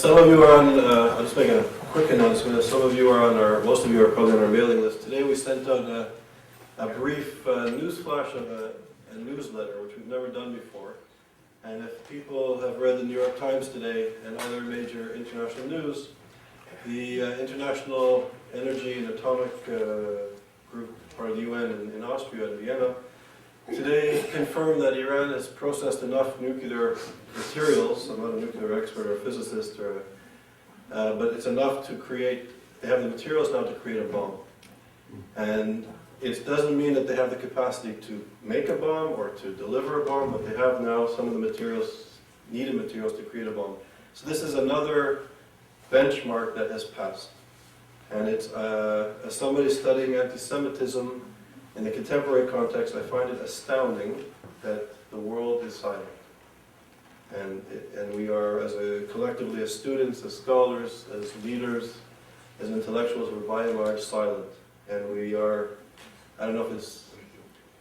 Some of you are on, I'll just make a quick announcement. Some of you are on most of you are probably on our mailing list. Today we sent out a brief news flash of a newsletter, which we've never done before. And if people have read the New York Times today and other major international news, the International Energy and Atomic Group, part of the UN in Austria, in Vienna, today confirmed that Iran has processed enough nuclear materials. I'm not a nuclear expert or a physicist, but it's enough to create, they have the materials now to create a bomb. And it doesn't mean that they have the capacity to make a bomb or to deliver a bomb, but they have now some of the materials, needed materials to create a bomb. So this is another benchmark that has passed. And it's, as somebody studying anti-Semitism in the contemporary context, I find it astounding that the world is silent. And we are, collectively as students, as scholars, as leaders, as intellectuals, we're by and large silent. And we are, I don't know if it's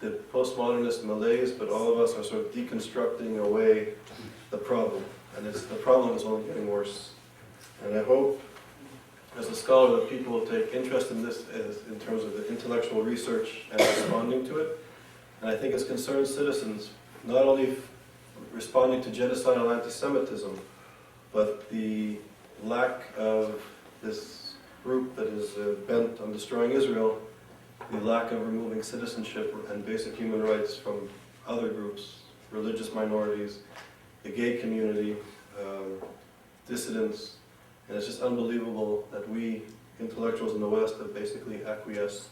the postmodernist malaise, but all of us are sort of deconstructing away the problem. And the problem is only getting worse. And I hope, as a scholar, that people will take interest in this in terms of the intellectual research and responding to it. And I think as concerned citizens, not only responding to genocidal anti-Semitism, but the lack of this group that is bent on destroying Israel, the lack of removing citizenship and basic human rights from other groups, religious minorities, the gay community, dissidents. And it's just unbelievable that we, intellectuals in the West, have basically acquiesced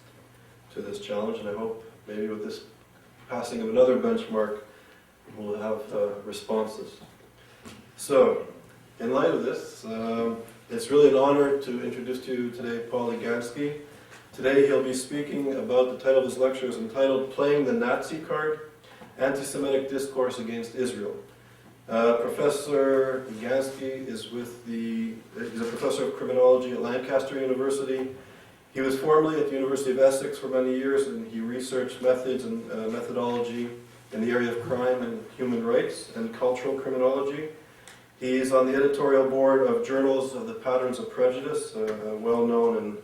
to this challenge. And I hope maybe with this passing of another benchmark, we'll have responses. So, in light of this, it's really an honor to introduce to you today Paul Iganski. Today he'll be speaking about, the title of his lecture is entitled Playing the Nazi Card, Anti-Semitic Discourse Against Israel. Professor Iganski is he's a professor of criminology at Lancaster University. He was formerly at the University of Essex for many years, and he researched methods and methodology in the area of crime and human rights and cultural criminology. He's on the editorial board of Journals of the Patterns of Prejudice, a well-known and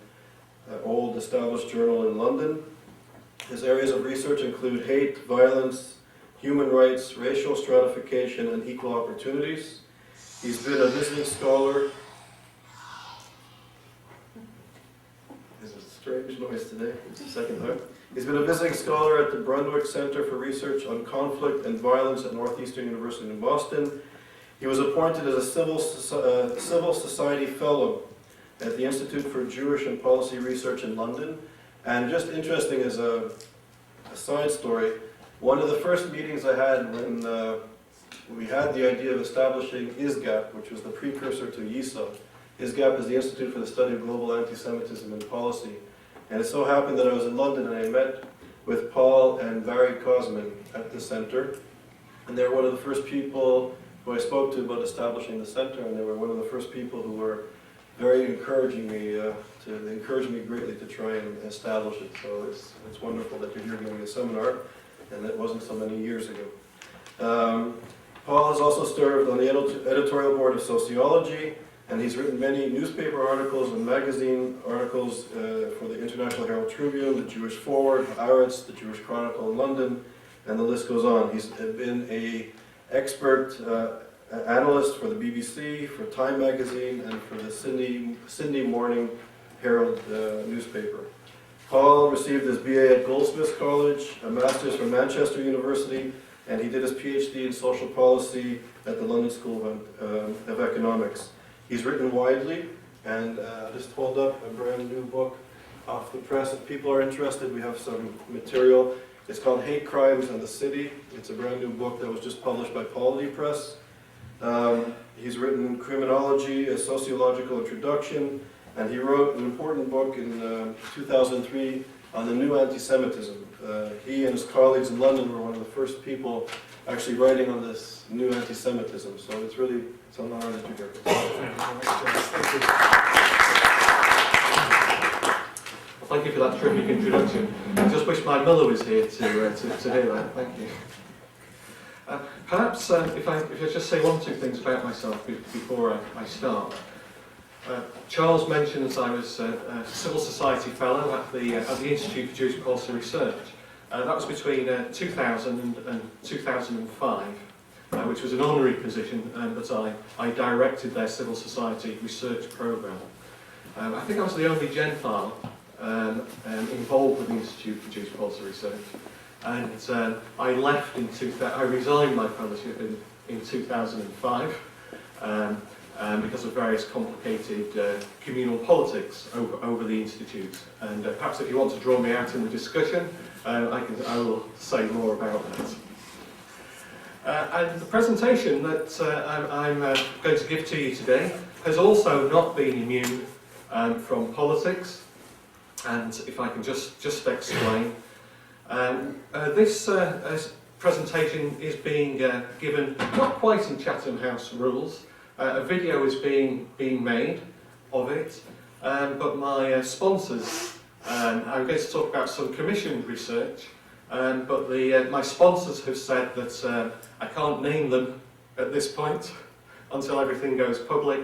old established journal in London. His areas of research include hate, violence, human rights, racial stratification, and equal opportunities. He's been a visiting scholar. There's a strange noise today. It's the second time. He's been a visiting scholar at the Brunswick Center for Research on Conflict and Violence at Northeastern University in Boston. He was appointed as a civil society fellow at the Institute for Jewish and Policy Research in London. And just interesting as a side story, one of the first meetings I had when we had the idea of establishing ISGAP, which was the precursor to YISA. ISGAP is the Institute for the Study of Global Anti-Semitism and Policy. And it so happened that I was in London and I met with Paul and Barry Kosman at the center. And they were one of the first people who I spoke to about establishing the center, and they were one of the first people who were very encouraging me, to encourage me greatly to try and establish it. So it's wonderful that you're here giving a seminar. And it wasn't so many years ago. Paul has also served on the editorial board of Sociology, and he's written many newspaper articles and magazine articles for the International Herald Tribune, the Jewish Forward, Haaretz, the Jewish Chronicle in London, and the list goes on. He's been an expert analyst for the BBC, for Time magazine, and for the Sydney Morning Herald newspaper. Paul received his BA at Goldsmiths College, a master's from Manchester University, and he did his PhD in social policy at the London School of Economics. He's written widely, and just hold up a brand new book off the press. If people are interested, we have some material. It's called Hate Crimes and the City. It's a brand new book that was just published by Polity Press. He's written Criminology, a Sociological Introduction, and he wrote an important book in 2003 on the new anti-Semitism. He and his colleagues in London were one of the first people actually writing on this new anti-Semitism. So it's an honor that you're here. Thank you. Well, thank you for that terrific introduction. I just wish my mother was here to hear that. Thank you. Perhaps if I just say one or two things about myself before I start. Charles mentions I was a civil society fellow at the Institute for Jewish Policy Research. That was between 2000 and 2005, which was an honorary position, but I directed their civil society research programme. I think I was the only Gentile involved with the Institute for Jewish Policy Research, and I left I resigned my fellowship in 2005 because of various complicated communal politics over the Institute. And perhaps if you want to draw me out in the discussion, I will say more about that. And the presentation that I'm going to give to you today has also not been immune from politics. And if I can just explain, this presentation is being given not quite in Chatham House rules. A video is being made of it, but my sponsors, I'm going to talk about some commissioned research, but my sponsors have said that I can't name them at this point until everything goes public.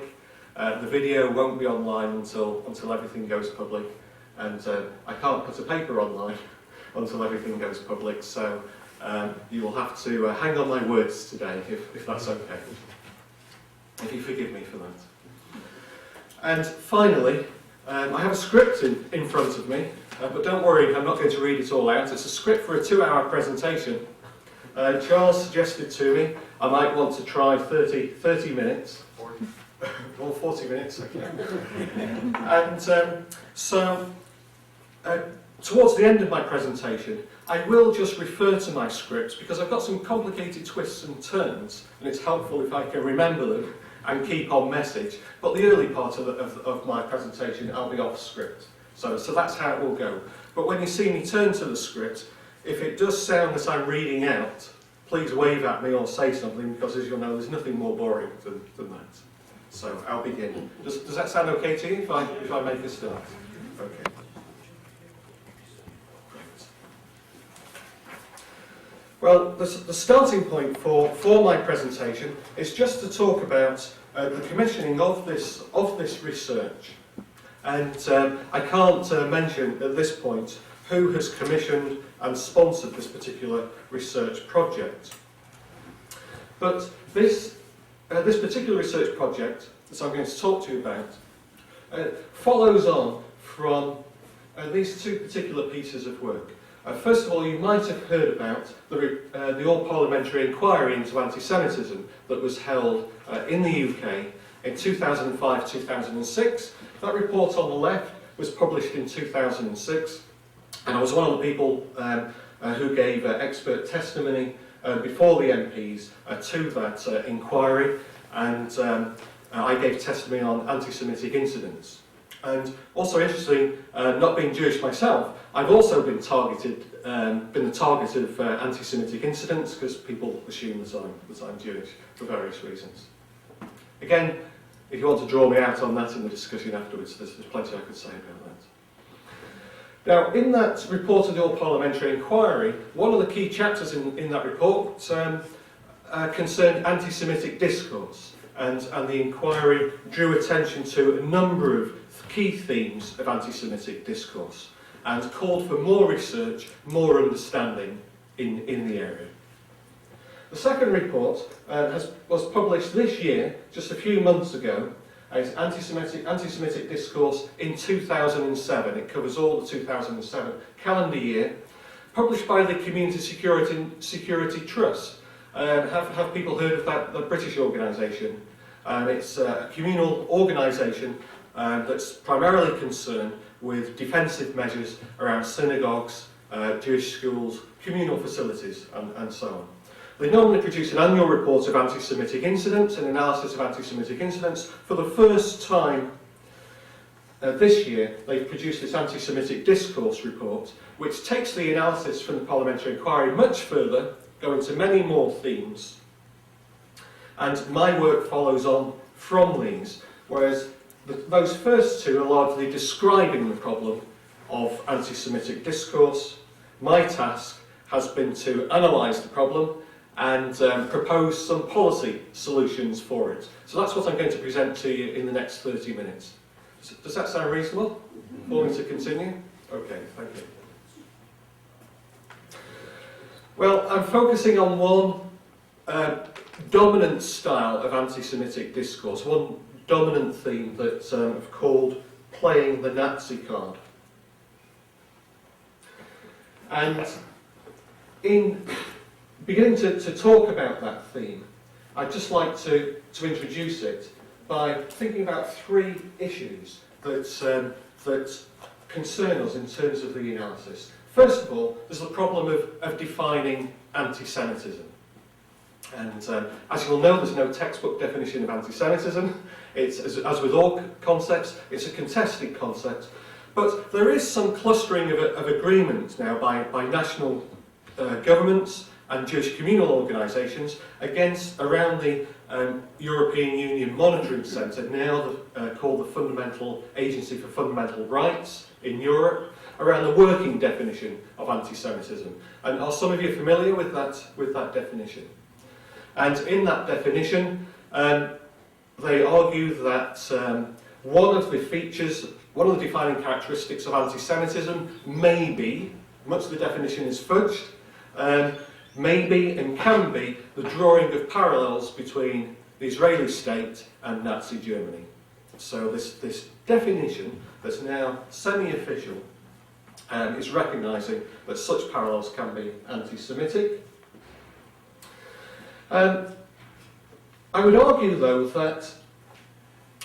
The video won't be online until everything goes public, and I can't put a paper online until everything goes public, so you will have to hang on my words today, if that's okay. If you forgive me for that. And finally, I have a script in front of me, but don't worry, I'm not going to read it all out. It's a script for a 2-hour presentation. Charles suggested to me I might want to try 30 minutes. 40. Or 40 minutes, okay. And towards the end of my presentation, I will just refer to my scripts because I've got some complicated twists and turns, and it's helpful if I can remember them and keep on message. But the early part of my presentation, I'll be off script. So that's how it will go. But when you see me turn to the script, if it does sound that I'm reading out, please wave at me or say something, because as you'll know, there's nothing more boring than that. So I'll begin. Does that sound okay to you if I make a start? Okay. Well, the starting point for my presentation is just to talk about the commissioning of this research. And I can't mention at this point who has commissioned and sponsored this particular research project. But this particular research project that I'm going to talk to you about follows on from these two particular pieces of work. First of all, you might have heard about the all-parliamentary inquiry into anti-Semitism that was held in the UK in 2005-2006. That report on the left was published in 2006, and I was one of the people who gave expert testimony before the MPs to that inquiry, and I gave testimony on anti-Semitic incidents. And also interesting, not being Jewish myself, I've also been the target of anti-Semitic incidents because people assume that I'm Jewish for various reasons. Again, if you want to draw me out on that in the discussion afterwards, there's plenty I could say about that. Now, in that report of the all-parliamentary inquiry, one of the key chapters in that report concerned anti-Semitic discourse, and the inquiry drew attention to a number of key themes of anti-Semitic discourse and called for more research, more understanding in the area. The second report was published this year, just a few months ago. It's Anti-Semitic Discourse in 2007. It covers all the 2007 calendar year, published by the Community Security Trust. Have people heard of that, the British organisation? It's a communal organisation that's primarily concerned with defensive measures around synagogues, Jewish schools, communal facilities, and so on. They normally produce an annual report of anti-Semitic incidents, an analysis of anti-Semitic incidents. For the first time this year, they've produced this anti-Semitic discourse report, which takes the analysis from the parliamentary inquiry much further, going to many more themes. And my work follows on from these, whereas those first two are largely describing the problem of anti-Semitic discourse. My task has been to analyse the problem and propose some policy solutions for it. So that's what I'm going to present to you in the next 30 minutes. Does that sound reasonable for me to continue? Okay, thank you. Well, I'm focusing on one dominant style of anti-Semitic discourse, one dominant theme that I've called playing the Nazi card. And in beginning to talk about that theme, I'd just like to introduce it by thinking about three issues that concern us in terms of the analysis. First of all, there's the problem of defining anti-Semitism. And as you'll know, there's no textbook definition of anti-Semitism. It's, as with all concepts, it's a contested concept. But there is some clustering of agreements now by national governments and Jewish communal organisations around the European Union Monitoring Centre, now called the Fundamental Agency for Fundamental Rights in Europe, around the working definition of anti-Semitism. And are some of you familiar with that definition? And in that definition, they argue that one of the defining characteristics of anti-Semitism may be, much of the definition is fudged, may be and can be the drawing of parallels between the Israeli state and Nazi Germany. So this definition that's now semi-official is recognising that such parallels can be anti-Semitic. I would argue, though, that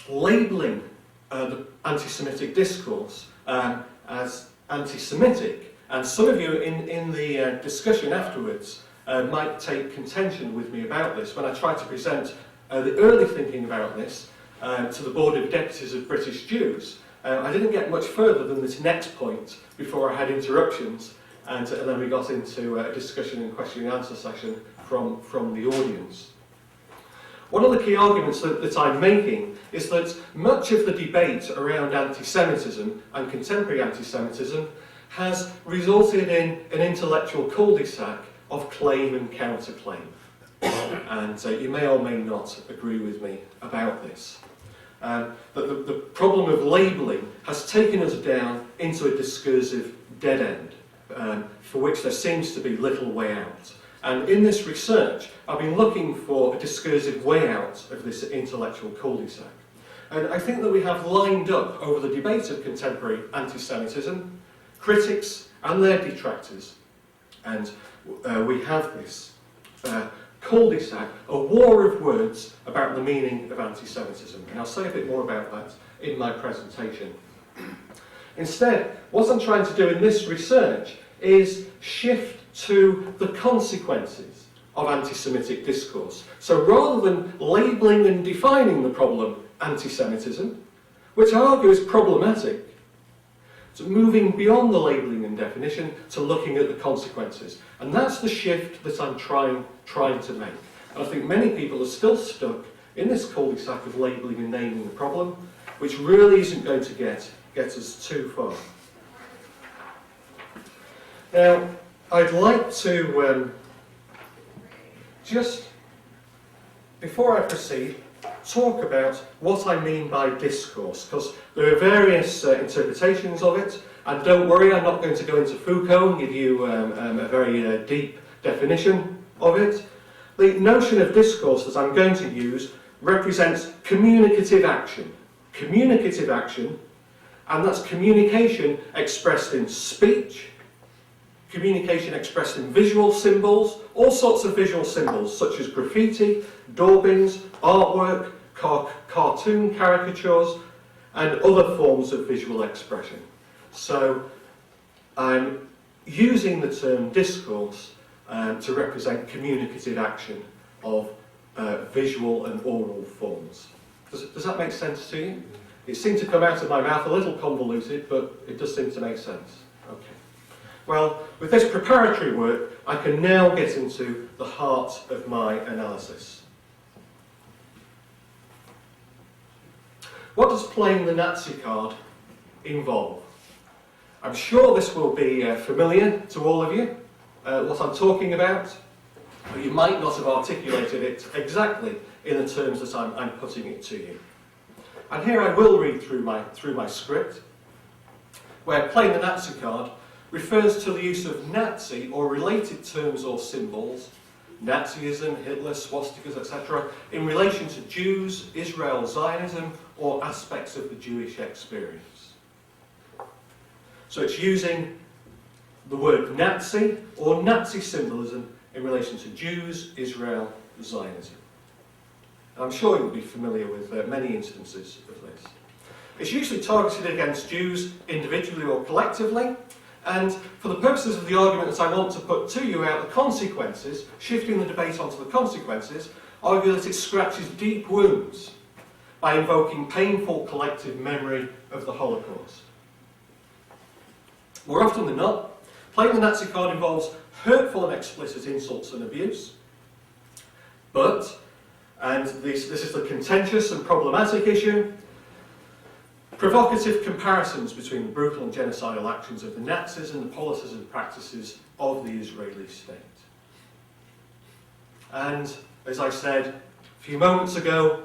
labelling the anti-Semitic discourse as anti-Semitic, and some of you in the discussion afterwards might take contention with me about this when I try to present the early thinking about this to the Board of Deputies of British Jews. I didn't get much further than this next point before I had interruptions, and then we got into a discussion and question and answer session from the audience. One of the key arguments that I'm making is that much of the debate around anti-Semitism and contemporary anti-Semitism has resulted in an intellectual cul-de-sac of claim and counterclaim. And you may or may not agree with me about this. That the problem of labelling has taken us down into a discursive dead end, for which there seems to be little way out. And in this research, I've been looking for a discursive way out of this intellectual cul-de-sac. And I think that we have lined up over the debate of contemporary anti-Semitism critics and their detractors. And we have this cul-de-sac, a war of words about the meaning of anti-Semitism. And I'll say a bit more about that in my presentation. Instead, what I'm trying to do in this research is shift to the consequences of anti-Semitic discourse. So rather than labelling and defining the problem anti-Semitism, which I argue is problematic, so moving beyond the labelling and definition to looking at the consequences. And that's the shift that I'm trying to make. And I think many people are still stuck in this cul-de-sac of labelling and naming the problem, which really isn't going to get us too far. Now, I'd like to just, before I proceed, talk about what I mean by discourse, because there are various interpretations of it, and don't worry, I'm not going to go into Foucault and give you a very deep definition of it. The notion of discourse that I'm going to use represents communicative action. Communicative action, and that's communication expressed in speech, communication expressed in visual symbols, all sorts of visual symbols such as graffiti, daubings, artwork, cartoon caricatures, and other forms of visual expression. So I'm using the term discourse to represent communicative action of visual and oral forms. Does that make sense to you? It seemed to come out of my mouth a little convoluted, but it does seem to make sense. Okay. Well, with this preparatory work, I can now get into the heart of my analysis. What does playing the Nazi card involve? I'm sure this will be familiar to all of you, what I'm talking about. But you might not have articulated it exactly in the terms that I'm putting it to you. And here I will read through my script, where playing the Nazi card refers to the use of Nazi or related terms or symbols, Nazism, Hitler, swastikas, etc., in relation to Jews, Israel, Zionism, or aspects of the Jewish experience. So it's using the word Nazi or Nazi symbolism in relation to Jews, Israel, Zionism. And I'm sure you'll be familiar with many instances of this. It's usually targeted against Jews individually or collectively, and for the purposes of the argument that I want to put to you out the consequences, shifting the debate onto the consequences, argue that it scratches deep wounds by invoking painful collective memory of the Holocaust. More often than not, playing the Nazi card involves hurtful and explicit insults and abuse, but, and this is the contentious and problematic issue, provocative comparisons between the brutal and genocidal actions of the Nazis and the policies and practices of the Israeli state. And, as I said a few moments ago,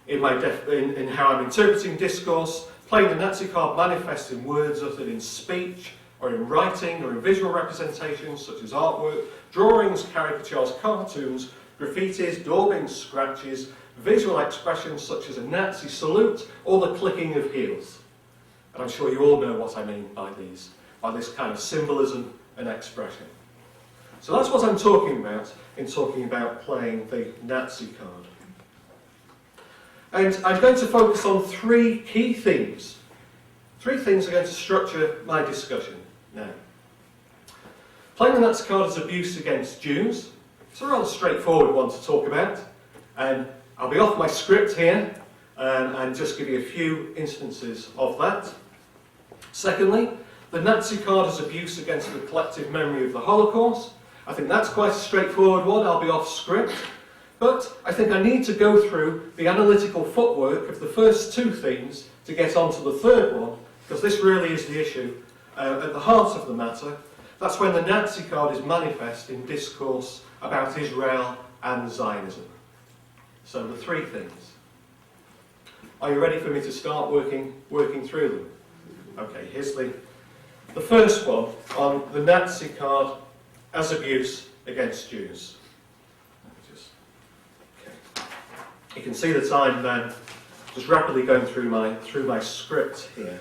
in how I'm interpreting discourse, playing the Nazi card manifests in words uttered in speech, or in writing, or in visual representations such as artwork, drawings, caricatures, cartoons, graffitis, daubings, scratches, visual expressions such as a Nazi salute or the clicking of heels. And I'm sure you all know what I mean by this kind of symbolism and expression. So that's what I'm talking about in talking about playing the Nazi card. And I'm going to focus on three key themes. Three things are going to structure my discussion now. Playing the Nazi card as abuse against Jews. It's a rather straightforward one to talk about. And I'll be off my script here and just give you a few instances of that. Secondly, the Nazi card as abuse against the collective memory of the Holocaust. I think that's quite a straightforward one. I'll be off script. But I think I need to go through the analytical footwork of the first two themes to get onto the third one, because this really is the issue at the heart of the matter. That's when the Nazi card is manifest in discourse about Israel and Zionism. So the three things. Are you ready for me to start working through them? Okay, here's the first one on the Nazi card as abuse against Jews. You can see that I'm just rapidly going through my script here.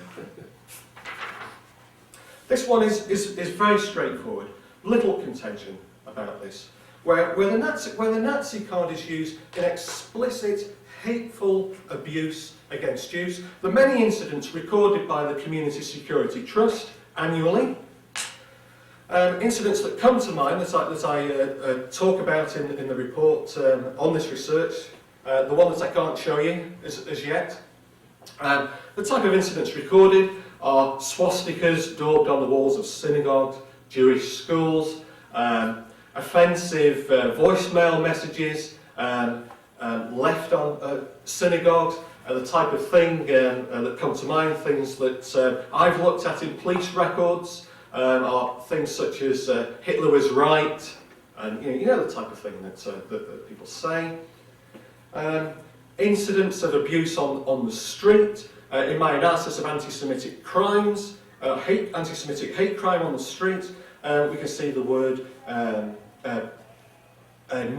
This one is very straightforward. Little contention about this. Where the Nazi card is used in explicit, hateful abuse against Jews. The many incidents recorded by the Community Security Trust annually. Incidents that come to mind that I talk about in the report on this research. The one that I can't show you as yet. The type of incidents recorded are swastikas daubed on the walls of synagogues, Jewish schools, offensive voicemail messages left on synagogues, the type of thing that come to mind, things that I've looked at in police records, are things such as Hitler was right, and you know the type of thing that people say. Incidents of abuse on the street. In my analysis of anti-Semitic crimes, anti-Semitic hate crime on the street, we can see the word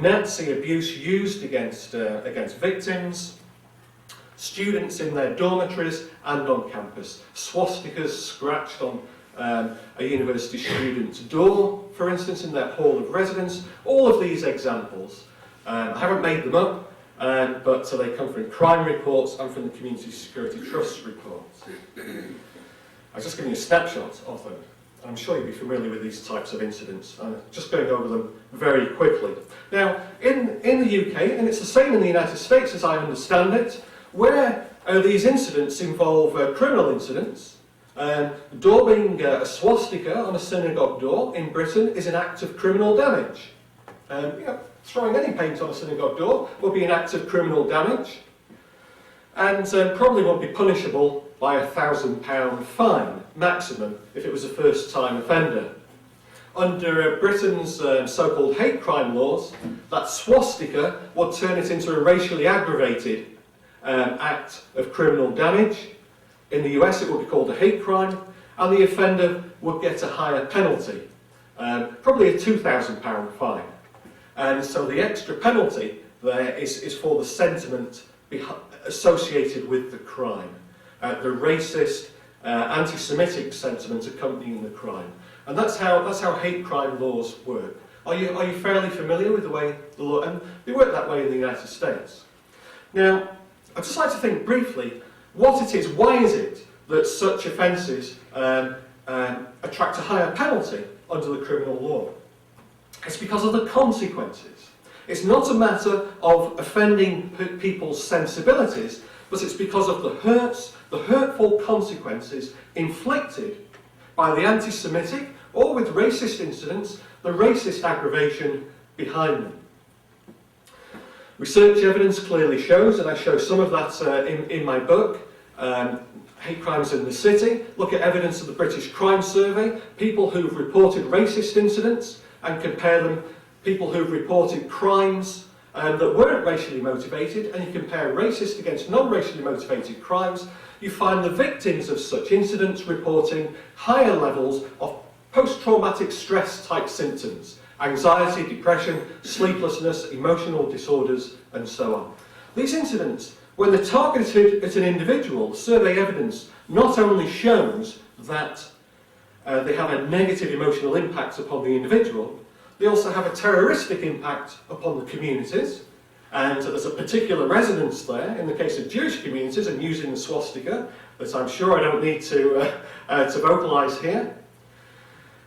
Nazi abuse used against victims, students in their dormitories and on campus, swastikas scratched on a university student's door, for instance, in their hall of residence. All of these examples, I haven't made them up, but they come from crime reports and from the Community Security Trust reports. I've just given you a snapshot of them. I'm sure you'll be familiar with these types of incidents. I'm just going over them very quickly. Now, in the UK, and it's the same in the United States as I understand it, where these incidents involve criminal incidents, daubing a swastika on a synagogue door in Britain is an act of criminal damage. Throwing any paint on a synagogue door would be an act of criminal damage, and probably won't be punishable by a £1,000 fine maximum if it was a first-time offender. under Britain's so-called hate crime laws, that swastika would turn it into a racially aggravated act of criminal damage. In the US it would be called a hate crime, and the offender would get a higher penalty, probably a £2,000 fine. And so the extra penalty there is for the sentiment associated with the crime, the racist, anti-Semitic sentiment accompanying the crime. And that's how hate crime laws work. Are you fairly familiar with the way the law, and they work that way in the United States? Now, I'd just like to think briefly what it is, why is it that such offences attract a higher penalty under the criminal law? It's because of the consequences. It's not a matter of offending people's sensibilities, but it's because of the hurtful consequences inflicted by the anti-Semitic, or with racist incidents, the racist aggravation behind them. Research evidence clearly shows, and I show some of that in my book, Hate Crimes in the City. Look at evidence of the British Crime Survey, people who've reported racist incidents, and compare them, people who've reported crimes that weren't racially motivated, and you compare racist against non-racially motivated crimes, you find the victims of such incidents reporting higher levels of post-traumatic stress type symptoms, anxiety, depression, sleeplessness, emotional disorders, and so on. These incidents, when they're targeted at an individual, survey evidence not only shows that they have a negative emotional impact upon the individual, they also have a terroristic impact upon the communities, and there's a particular resonance there in the case of Jewish communities and using the swastika that I'm sure I don't need to vocalise here.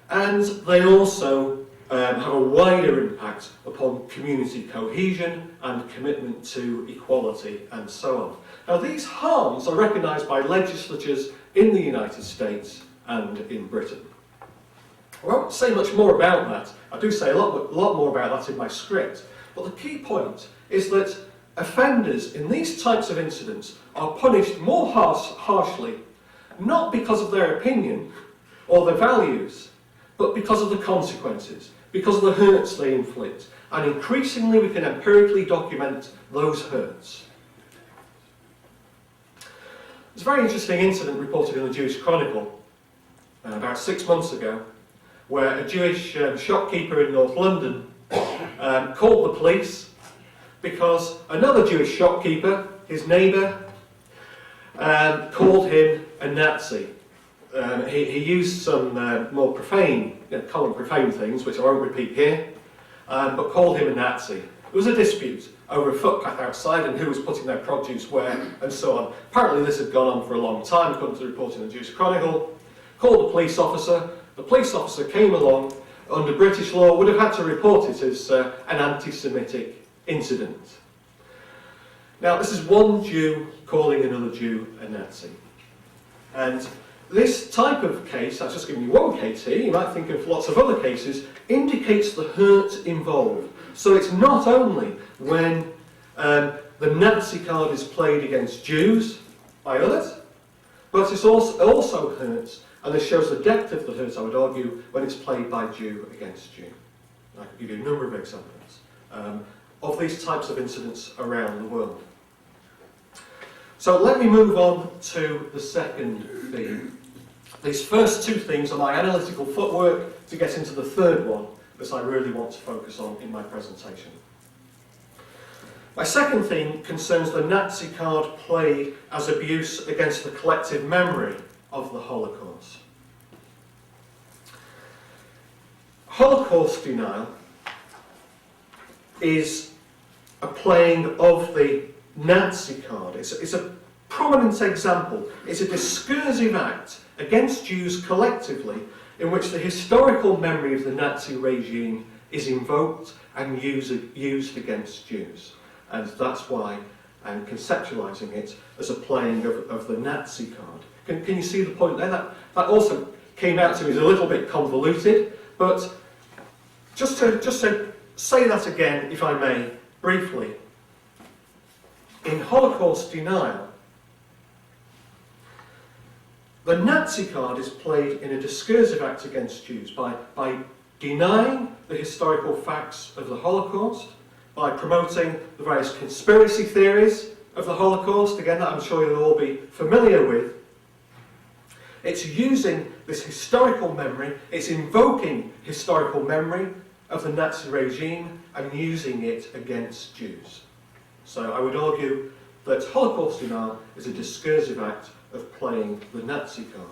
And they also have a wider impact upon community cohesion and commitment to equality and so on. Now, these harms are recognised by legislatures in the United States and in Britain. I won't say much more about that. I do say a lot more about that in my script. But the key point is that offenders in these types of incidents are punished more harshly, not because of their opinion or their values, but because of the consequences, because of the hurts they inflict. And increasingly we can empirically document those hurts. There's a very interesting incident reported in the Jewish Chronicle about 6 months ago, where a Jewish shopkeeper in North London called the police because another Jewish shopkeeper, his neighbour, called him a Nazi. He used some more profane, common profane things, which I won't repeat here, but called him a Nazi. There was a dispute over a footpath outside and who was putting their produce where and so on. Apparently this had gone on for a long time, according to the report in the Jewish Chronicle. Called the police officer. The police officer came along, under British law, would have had to report it as an anti-Semitic incident. Now, this is one Jew calling another Jew a Nazi. And this type of case, I've just given you one case here, you might think of lots of other cases, indicates the hurt involved. So it's not only when the Nazi card is played against Jews by others, but it also hurts. And this shows the depth of the hurt, I would argue, when it's played by Jew against Jew. I can give you a number of examples of these types of incidents around the world. So let me move on to the second theme. These first two themes are my analytical footwork to get into the third one that I really want to focus on in my presentation. My second theme concerns the Nazi card played as abuse against the collective memory of the Holocaust. Holocaust denial is a playing of the Nazi card. It's a prominent example. It's a discursive act against Jews collectively in which the historical memory of the Nazi regime is invoked and used against Jews. And that's why I'm conceptualising it as a playing of the Nazi card. Can you see the point there? That also came out to me as a little bit convoluted, but just to say that again, if I may, briefly. In Holocaust denial, the Nazi card is played in a discursive act against Jews by denying the historical facts of the Holocaust, by promoting the various conspiracy theories of the Holocaust, again that I'm sure you'll all be familiar with. It's using this historical memory, it's invoking historical memory of the Nazi regime and using it against Jews. So I would argue that Holocaust denial is a discursive act of playing the Nazi card.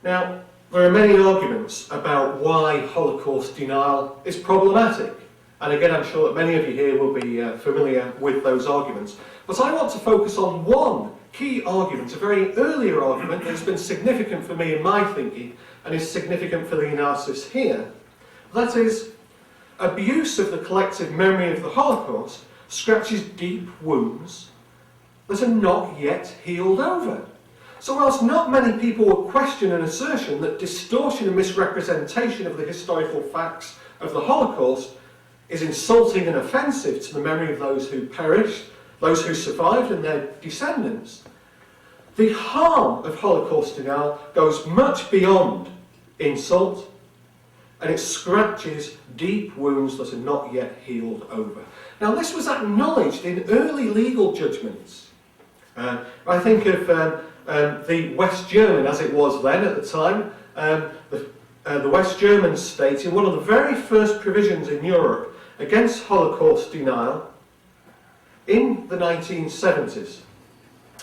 Now, there are many arguments about why Holocaust denial is problematic. And again, I'm sure that many of you here will be familiar with those arguments. But I want to focus on one key argument, a very earlier argument that's been significant for me in my thinking and is significant for the analysis here. That is, abuse of the collective memory of the Holocaust scratches deep wounds that are not yet healed over. So whilst not many people will question an assertion that distortion and misrepresentation of the historical facts of the Holocaust is insulting and offensive to the memory of those who perished, those who survived and their descendants, the harm of Holocaust denial goes much beyond insult, and it scratches deep wounds that are not yet healed over. Now this was acknowledged in early legal judgments. I think of the West German, as it was then at the time, the West German state, in one of the very first provisions in Europe against Holocaust denial in the 1970s,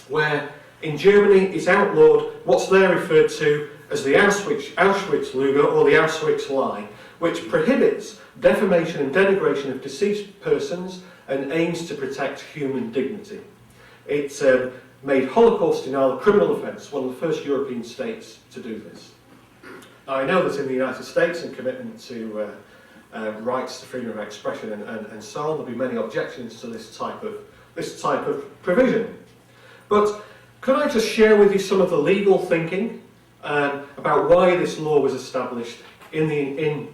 where in Germany it's outlawed what's there referred to as the Auschwitz-Lüge or the Auschwitz lie, which prohibits defamation and denigration of deceased persons and aims to protect human dignity. It made Holocaust denial a criminal offence, one of the first European states to do this. Now, I know that in the United States, in commitment to rights to freedom of expression and so on, there'll be many objections to this type of provision. But could I just share with you some of the legal thinking about why this law was established in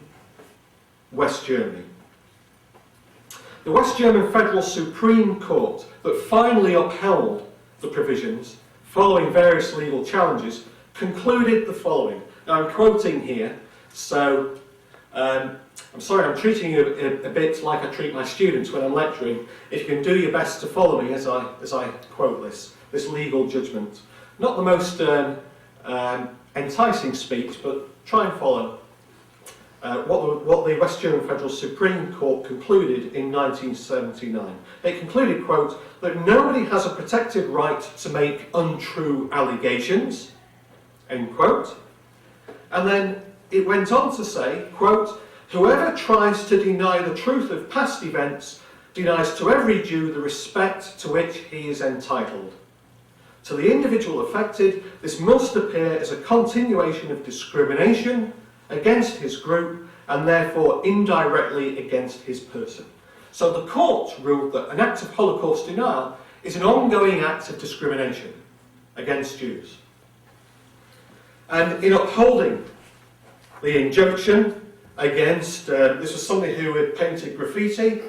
West Germany? The West German Federal Supreme Court that finally upheld the provisions, following various legal challenges, concluded the following. Now I'm quoting here, so I'm sorry I'm treating you a bit like I treat my students when I'm lecturing. If you can do your best to follow me as I quote this legal judgment. Not the most enticing speech, but try and follow what the West German Federal Supreme Court concluded in 1979. It concluded, quote, that nobody has a protected right to make untrue allegations, end quote. And then it went on to say, quote, whoever tries to deny the truth of past events denies to every Jew the respect to which he is entitled. To the individual affected, this must appear as a continuation of discrimination against his group and therefore indirectly against his person. So the court ruled that an act of Holocaust denial is an ongoing act of discrimination against Jews. And in upholding the injunction against, this was somebody who had painted graffiti,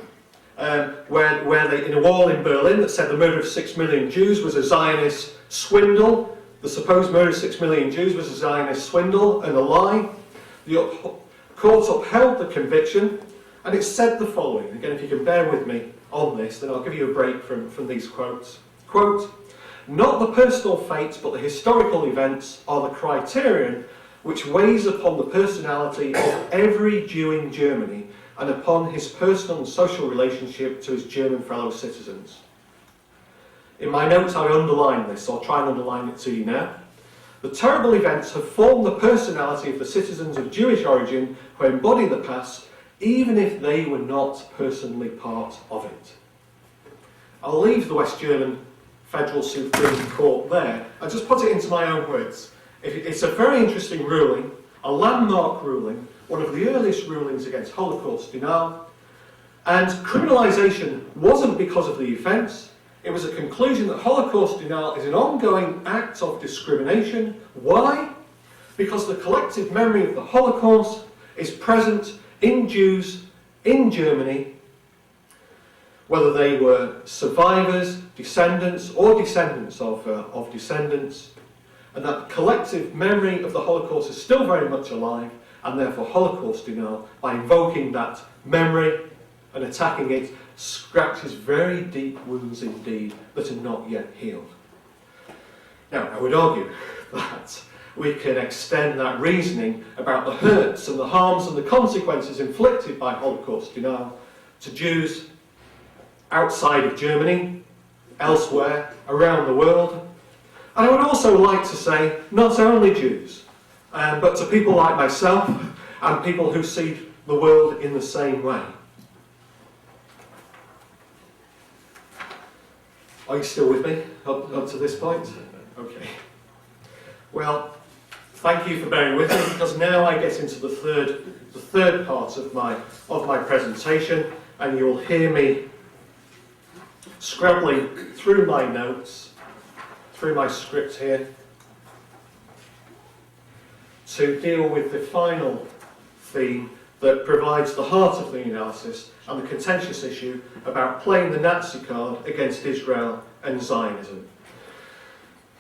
where they, in a wall in Berlin that said the murder of 6 million Jews was a Zionist swindle. The supposed murder of 6 million Jews was a Zionist swindle and a lie. The court upheld the conviction, and it said the following. Again, if you can bear with me on this, then I'll give you a break from these quotes. Quote, not the personal fate, but the historical events are the criterion which weighs upon the personality of every Jew in Germany and upon his personal and social relationship to his German fellow citizens. In my notes I underline this, so I'll try and underline it to you now. The terrible events have formed the personality of the citizens of Jewish origin who embody the past, even if they were not personally part of it. I'll leave the West German Federal Supreme Court there and just put it into my own words. It's a very interesting ruling, a landmark ruling, one of the earliest rulings against Holocaust denial. And criminalisation wasn't because of the offence. It was a conclusion that Holocaust denial is an ongoing act of discrimination. Why? Because the collective memory of the Holocaust is present in Jews in Germany, whether they were survivors, descendants, or descendants of descendants. and that the collective memory of the Holocaust is still very much alive, and therefore Holocaust denial, by invoking that memory and attacking it, scratches very deep wounds indeed that are not yet healed. Now, I would argue that we can extend that reasoning about the hurts and the harms and the consequences inflicted by Holocaust denial to Jews outside of Germany, elsewhere, around the world. And I would also like to say, not only Jews, but to people like myself and people who see the world in the same way. Are you still with me up to this point? Okay. Well, thank you for bearing with me, because now I get into the third part of my presentation, and you'll hear me scrabbling through my notes, through my script here, to deal with the final theme that provides the heart of the analysis and the contentious issue about playing the Nazi card against Israel and Zionism.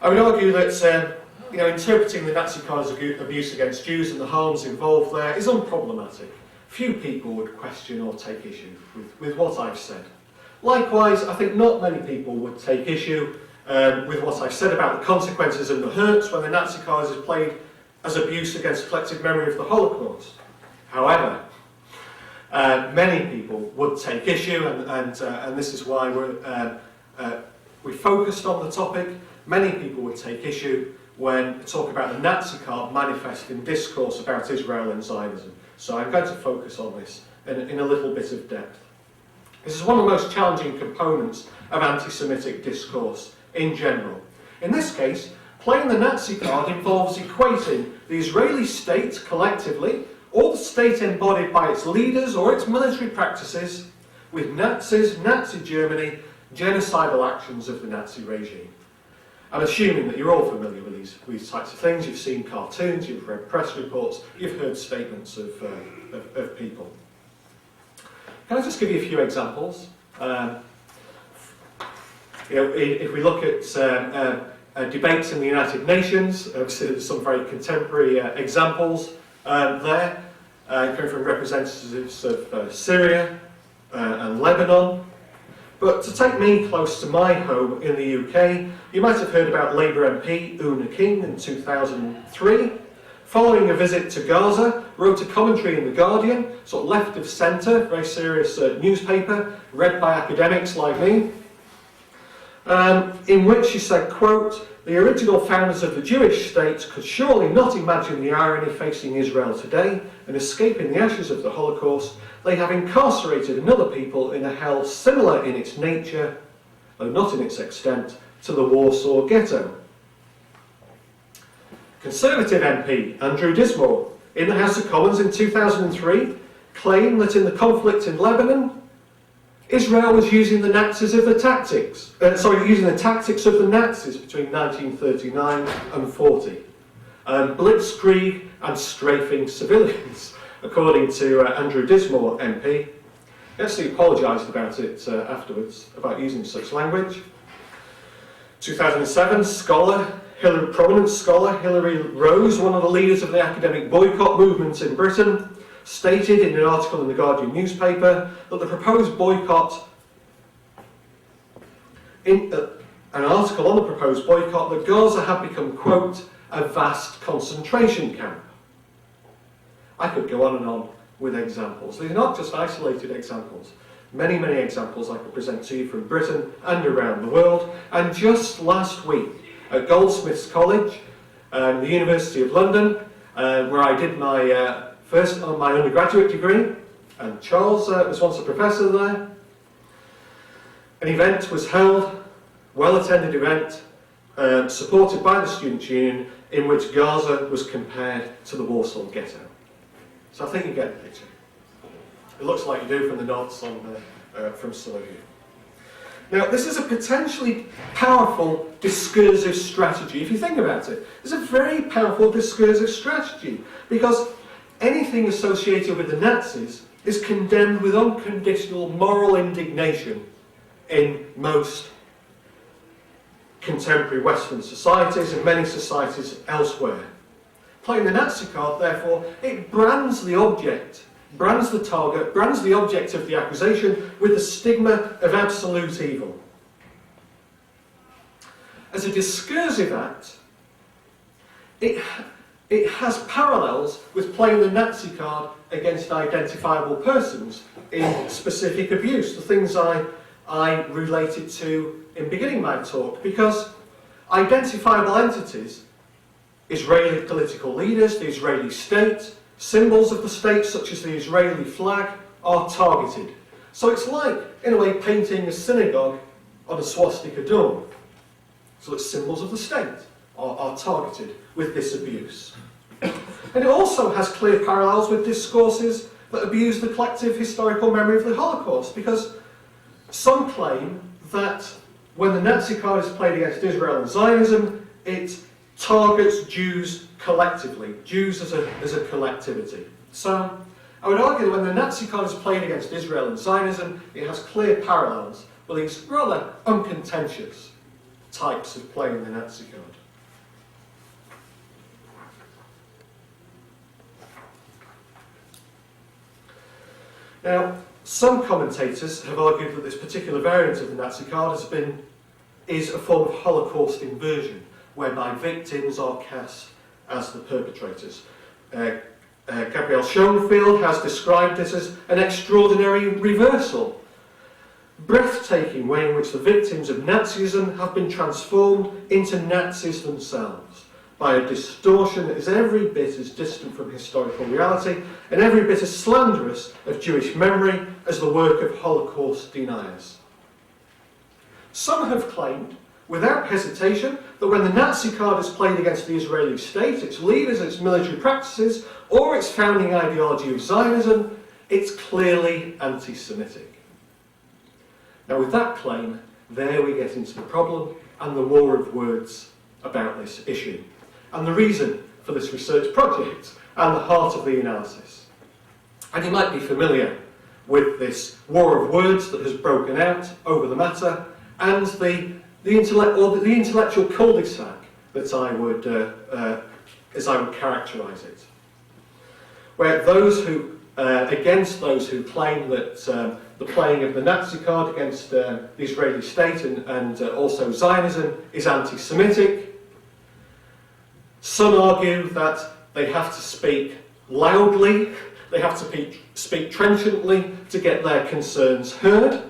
I would argue that interpreting the Nazi card as abuse against Jews and the harms involved there is unproblematic. Few people would question or take issue with what I've said. Likewise, I think not many people would take issue with what I've said about the consequences and the hurts when the Nazi card is played as abuse against collective memory of the Holocaust. However, many people would take issue, and this is why we focused on the topic. Many people would take issue when we talk about the Nazi card manifest in discourse about Israel and Zionism. So I'm going to focus on this in a little bit of depth. This is one of the most challenging components of anti-Semitic discourse in general. In this case, playing the Nazi card involves equating the Israeli state collectively, or the state embodied by its leaders or its military practices, with Nazis, Nazi Germany, genocidal actions of the Nazi regime. I'm assuming that you're all familiar with these types of things. You've seen cartoons, you've read press reports, you've heard statements of people. Can I just give you a few examples? If we look at debates in the United Nations, there's some very contemporary examples there, coming from representatives of Syria and Lebanon. But to take me close to my home in the UK, you might have heard about Labour MP Una King in 2003. Following a visit to Gaza, wrote a commentary in The Guardian, sort of left of centre, very serious newspaper, read by academics like me, in which she said, quote, "The original founders of the Jewish state could surely not imagine the irony facing Israel today, and escaping the ashes of the Holocaust, they have incarcerated another people in a hell similar in its nature, though not in its extent, to the Warsaw Ghetto." Conservative MP Andrew Dismore, in the House of Commons in 2003, claimed that in the conflict in Lebanon, Israel was using the tactics of the Nazis between 1939 and 40. Blitzkrieg and strafing civilians, according to Andrew Dismore MP. He actually apologised about it afterwards, about using such language. 2007, prominent scholar Hilary Rose, one of the leaders of the academic boycott movement in Britain, stated in an article in the Guardian newspaper that the proposed boycott, that Gaza had become, quote, a vast concentration camp. I could go on and on with examples. These are not just isolated examples. Many, many examples I could present to you from Britain and around the world. And just last week at Goldsmiths College, the University of London, where I did my my undergraduate degree, and Charles was once a professor there. An event was held, well-attended event, supported by the Students' Union, in which Gaza was compared to the Warsaw Ghetto. So I think you get the picture. It looks like you do from the notes from some of you. Now, this is a potentially powerful discursive strategy. If you think about it, it's a very powerful discursive strategy, because anything associated with the Nazis is condemned with unconditional moral indignation in most contemporary Western societies and many societies elsewhere. Playing the Nazi card, therefore, it brands the object, brands the target, brands the object of the accusation with the stigma of absolute evil. As a discursive act, it has parallels with playing the Nazi card against identifiable persons in specific abuse, the things I related to in beginning my talk, because identifiable entities, Israeli political leaders, the Israeli state, symbols of the state such as the Israeli flag are targeted. So it's like, in a way, painting a synagogue on a swastika dome. So that symbols of the state are targeted with this abuse. And it also has clear parallels with discourses that abuse the collective historical memory of the Holocaust, because some claim that when the Nazi card is played against Israel and Zionism, it targets Jews collectively, Jews as a collectivity. So I would argue that when the Nazi card is played against Israel and Zionism, it has clear parallels with these rather uncontentious types of playing the Nazi card. Now, some commentators have argued that this particular variant of the Nazi card is a form of Holocaust inversion, whereby victims are cast as the perpetrators. Gabrielle Schoenfeld has described this as an extraordinary reversal, breathtaking way in which the victims of Nazism have been transformed into Nazis themselves by a distortion that is every bit as distant from historical reality and every bit as slanderous of Jewish memory as the work of Holocaust deniers. Some have claimed, without hesitation, that when the Nazi card is played against the Israeli state, its leaders, its military practices, or its founding ideology of Zionism, it's clearly anti-Semitic. Now with that claim, there we get into the problem and the war of words about this issue, and the reason for this research project, and the heart of the analysis. And you might be familiar with this war of words that has broken out over the matter, and the intellectual cul-de-sac that I would, as I would characterise it, where against those who claim that the playing of the Nazi card against the Israeli state and also Zionism is anti-Semitic. Some argue that they have to speak loudly, they have to speak trenchantly to get their concerns heard.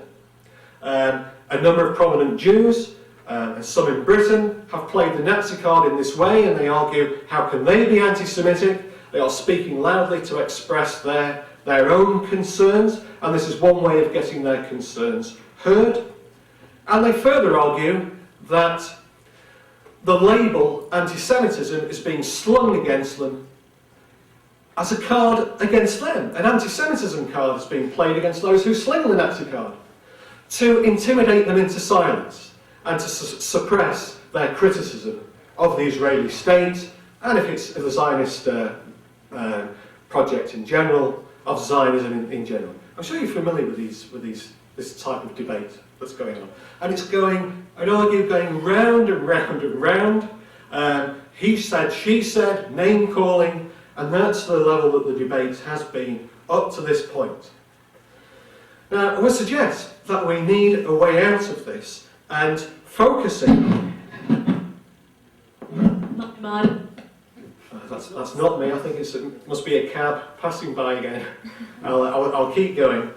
A number of prominent Jews, and some in Britain, have played the Nazi card in this way, and they argue, how can they be anti-Semitic? They are speaking loudly to express their own concerns, and this is one way of getting their concerns heard. And they further argue that the label anti-Semitism is being slung against them as a card against them. An anti-Semitism card is being played against those who sling the Nazi card, to intimidate them into silence and to suppress their criticism of the Israeli state, and if it's the Zionist project in general, of Zionism in general. I'm sure you're familiar with this type of debate that's going on. And it's going, I'd argue, going round and round and round. He said, she said, name calling, and that's the level that the debate has been up to this point. Now, I would suggest that we need a way out of this, and focusing... Not mine. That's not me. I think it must be a cab passing by again. I'll keep going.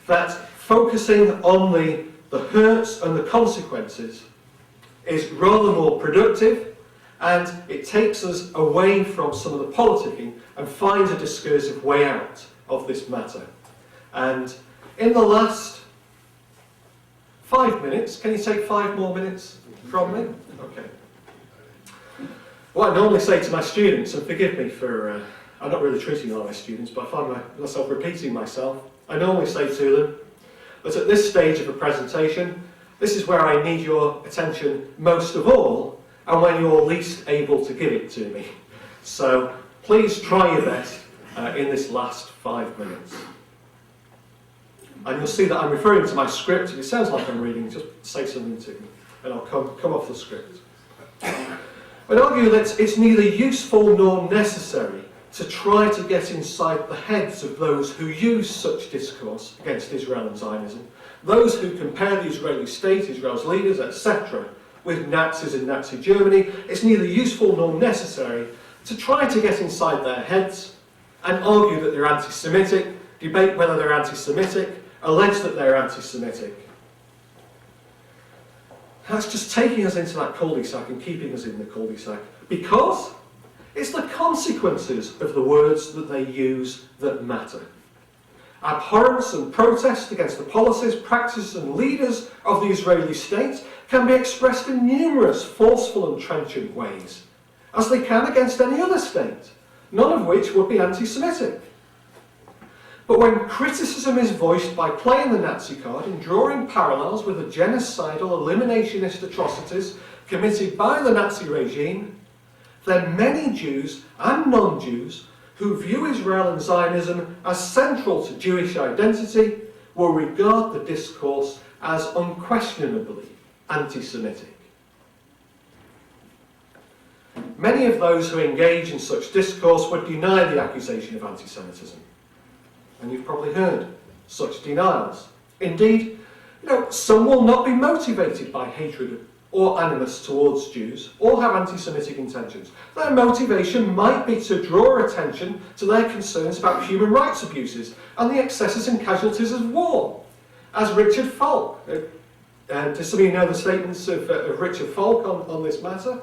That focusing on the hurts and the consequences is rather more productive, and it takes us away from some of the politicking and finds a discursive way out of this matter. And in the last 5 minutes, can you take 5 more minutes from me? Okay. What I normally say to my students, and forgive me for, I'm not really treating all my students, but I find myself repeating myself. I normally say to them that at this stage of a presentation, this is where I need your attention most of all, and when you're least able to give it to me. So please try your best in this last 5 minutes. And you'll see that I'm referring to my script. If it sounds like I'm reading, just say something to me. and I'll come off the script. I'd argue that it's neither useful nor necessary to try to get inside the heads of those who use such discourse against Israel and Zionism, those who compare the Israeli state, Israel's leaders, etc., with Nazis in Nazi Germany. It's neither useful nor necessary to try to get inside their heads and argue that they're anti-Semitic, debate whether they're anti-Semitic, allege that they're anti-Semitic. That's just taking us into that cul-de-sac and keeping us in the cul-de-sac, because it's the consequences of the words that they use that matter. Abhorrence and protest against the policies, practices and leaders of the Israeli state can be expressed in numerous forceful and trenchant ways, as they can against any other state, none of which would be anti-Semitic. But when criticism is voiced by playing the Nazi card and drawing parallels with the genocidal, eliminationist atrocities committed by the Nazi regime, then many Jews and non-Jews who view Israel and Zionism as central to Jewish identity will regard the discourse as unquestionably anti-Semitic. Many of those who engage in such discourse would deny the accusation of anti-Semitism. And you've probably heard such denials. Indeed, some will not be motivated by hatred or animus towards Jews, or have anti-Semitic intentions. Their motivation might be to draw attention to their concerns about human rights abuses and the excesses and casualties of war. As Richard Falk, does some of you know the statements of Richard Falk on this matter?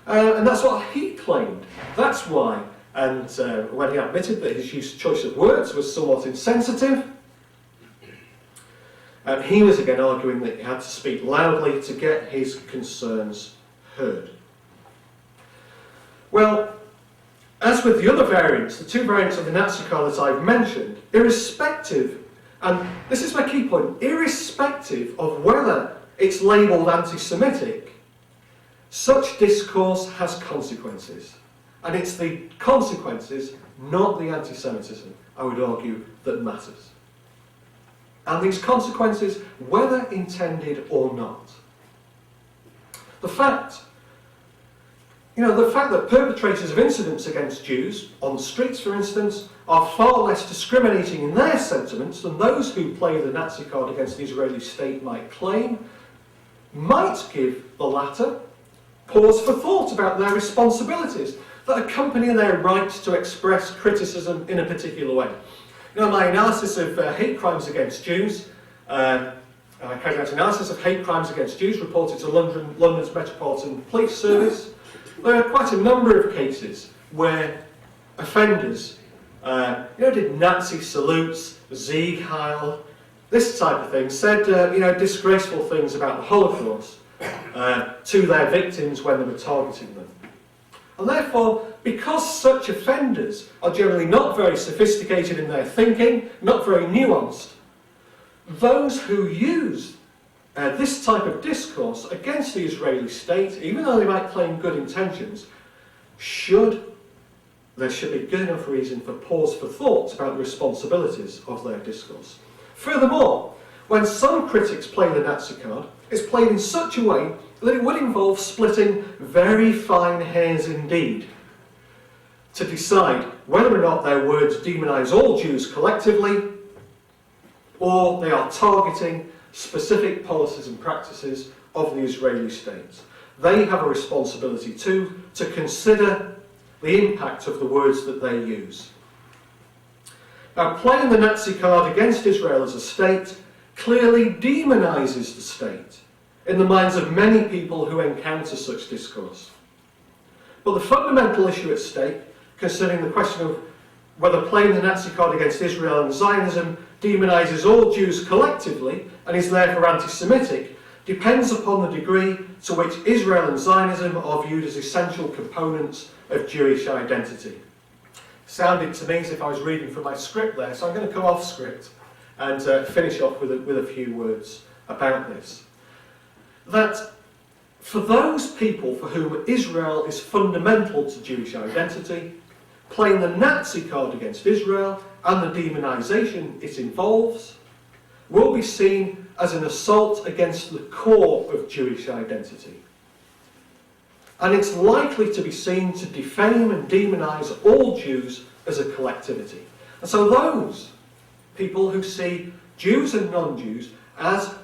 And that's what he claimed. That's why, and when he admitted that his choice of words was somewhat insensitive, he was again arguing that he had to speak loudly to get his concerns heard. Well, as with the other variants, the two variants of the Nazi card that I've mentioned, irrespective, and this is my key point, irrespective of whether it's labelled anti-Semitic, such discourse has consequences. And it's the consequences, not the anti-Semitism, I would argue, that matters. And these consequences, whether intended or not. The fact that perpetrators of incidents against Jews, on the streets for instance, are far less discriminating in their sentiments than those who play the Nazi card against the Israeli state might claim, might give the latter pause for thought about their responsibilities that accompany their right to express criticism in a particular way. My analysis of hate crimes against Jews, I carried out analysis of hate crimes against Jews reported to London's Metropolitan Police Service. There are quite a number of cases where offenders did Nazi salutes, Sieg Heil, this type of thing, said disgraceful things about the Holocaust to their victims when they were targeting them. And therefore, because such offenders are generally not very sophisticated in their thinking, not very nuanced, those who use this type of discourse against the Israeli state, even though they might claim good intentions, there should be good enough reason for pause for thought about the responsibilities of their discourse. Furthermore, when some critics play the Nazi card, it's played in such a way that it would involve splitting very fine hairs indeed to decide whether or not their words demonise all Jews collectively, or they are targeting specific policies and practices of the Israeli state. They have a responsibility too to consider the impact of the words that they use. Now, playing the Nazi card against Israel as a state clearly demonises the state in the minds of many people who encounter such discourse. But the fundamental issue at stake, concerning the question of whether playing the Nazi card against Israel and Zionism demonises all Jews collectively and is therefore anti-Semitic, depends upon the degree to which Israel and Zionism are viewed as essential components of Jewish identity. Sounded to me as if I was reading from my script there, so I'm going to come off script and finish off with a few words about this. That for those people for whom Israel is fundamental to Jewish identity, playing the Nazi card against Israel and the demonisation it involves will be seen as an assault against the core of Jewish identity. And it's likely to be seen to defame and demonise all Jews as a collectivity. And so those people who see Jews and non-Jews as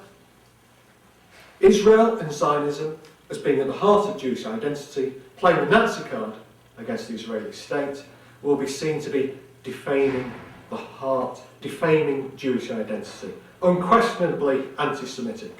Israel and Zionism as being at the heart of Jewish identity, playing the Nazi card against the Israeli state, will be seen to be defaming the heart, defaming Jewish identity, unquestionably anti-Semitic.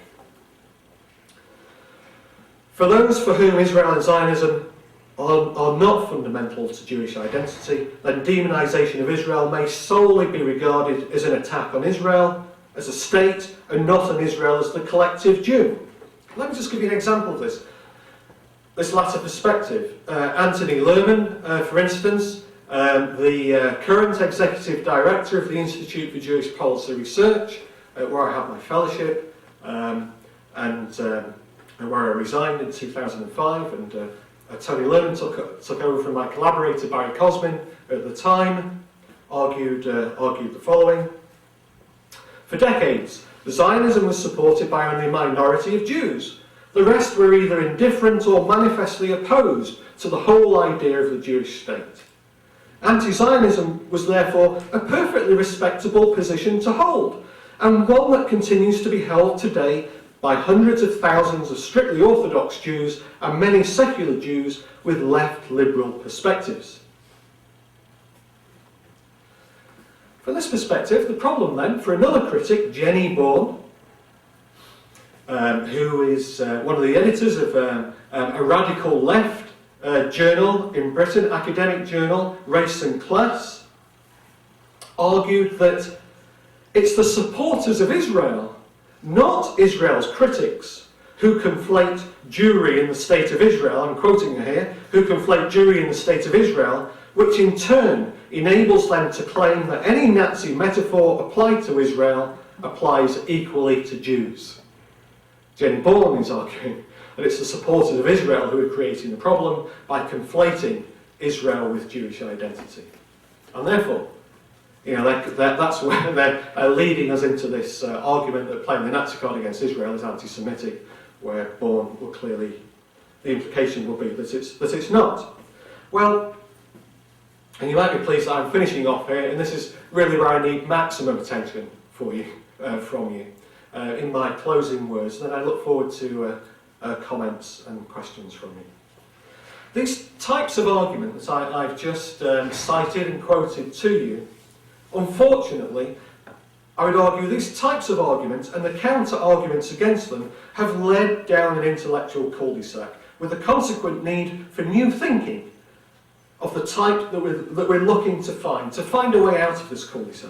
For those for whom Israel and Zionism are not fundamental to Jewish identity, then demonisation of Israel may solely be regarded as an attack on Israel as a state and not on Israel as the collective Jew. Let me just give you an example of this latter perspective. Anthony Lerman, for instance, the current executive director of the Institute for Jewish Policy Research, where I have my fellowship, and where I resigned in 2005, and Tony Lerman took over from my collaborator Barry Cosmin at the time, argued the following. For decades, Zionism was supported by only a minority of Jews. The rest were either indifferent or manifestly opposed to the whole idea of the Jewish state. Anti-Zionism was therefore a perfectly respectable position to hold, and one that continues to be held today by hundreds of thousands of strictly Orthodox Jews and many secular Jews with left liberal perspectives. From this perspective, the problem then, for another critic, Jenny Bourne, who is one of the editors of a radical left journal in Britain, academic journal, Race and Class, argued that it's the supporters of Israel, not Israel's critics, who conflate Jewry in the state of Israel, I'm quoting her here, who conflate Jewry in the state of Israel, which in turn enables them to claim that any Nazi metaphor applied to Israel applies equally to Jews. Jenny Bourne is arguing that it's the supporters of Israel who are creating the problem by conflating Israel with Jewish identity. And therefore, that's where they're leading us into this argument that playing the Nazi card against Israel is anti-Semitic, where Bourne will clearly, the implication will be that it's not. Well, and you might be pleased that I'm finishing off here, and this is really where I need maximum attention from you, in my closing words. Then I look forward to comments and questions from you. These types of arguments I've just cited and quoted to you, unfortunately, I would argue these types of arguments and the counter-arguments against them have led down an intellectual cul-de-sac with a consequent need for new thinking of the type that we're looking to find a way out of this cul-de-sac.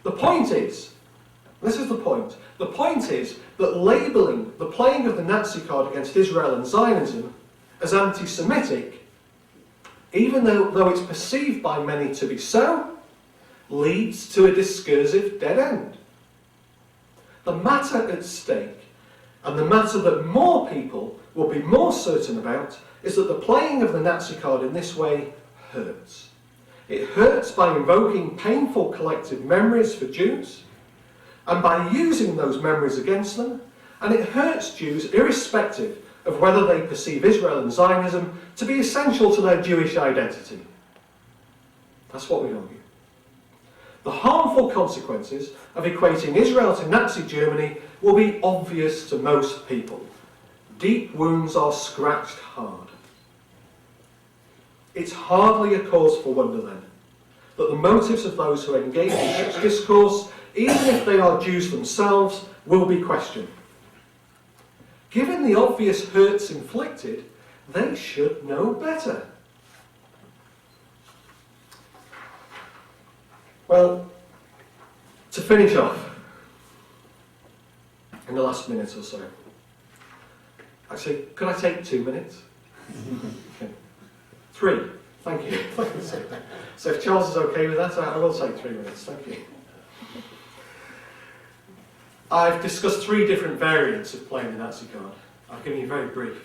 The point is, this is the point is that labelling the playing of the Nazi card against Israel and Zionism as anti-Semitic, even though it's perceived by many to be so, leads to a discursive dead end. The matter at stake, and the matter that more people will be more certain about, is that the playing of the Nazi card in this way hurts. It hurts by invoking painful collective memories for Jews, and by using those memories against them, and it hurts Jews irrespective of whether they perceive Israel and Zionism to be essential to their Jewish identity. That's what we argue. The harmful consequences of equating Israel to Nazi Germany will be obvious to most people. Deep wounds are scratched hard. It's hardly a cause for wonder then that the motives of those who engage in such discourse, even if they are Jews themselves, will be questioned. Given the obvious hurts inflicted, they should know better. Well, to finish off, in the last minute or so, actually, could I take 2 minutes? Okay. 3, thank you. So if Charles is okay with that, I will take 3 minutes, thank you. I've discussed 3 different variants of playing the Nazi card. I've given you very brief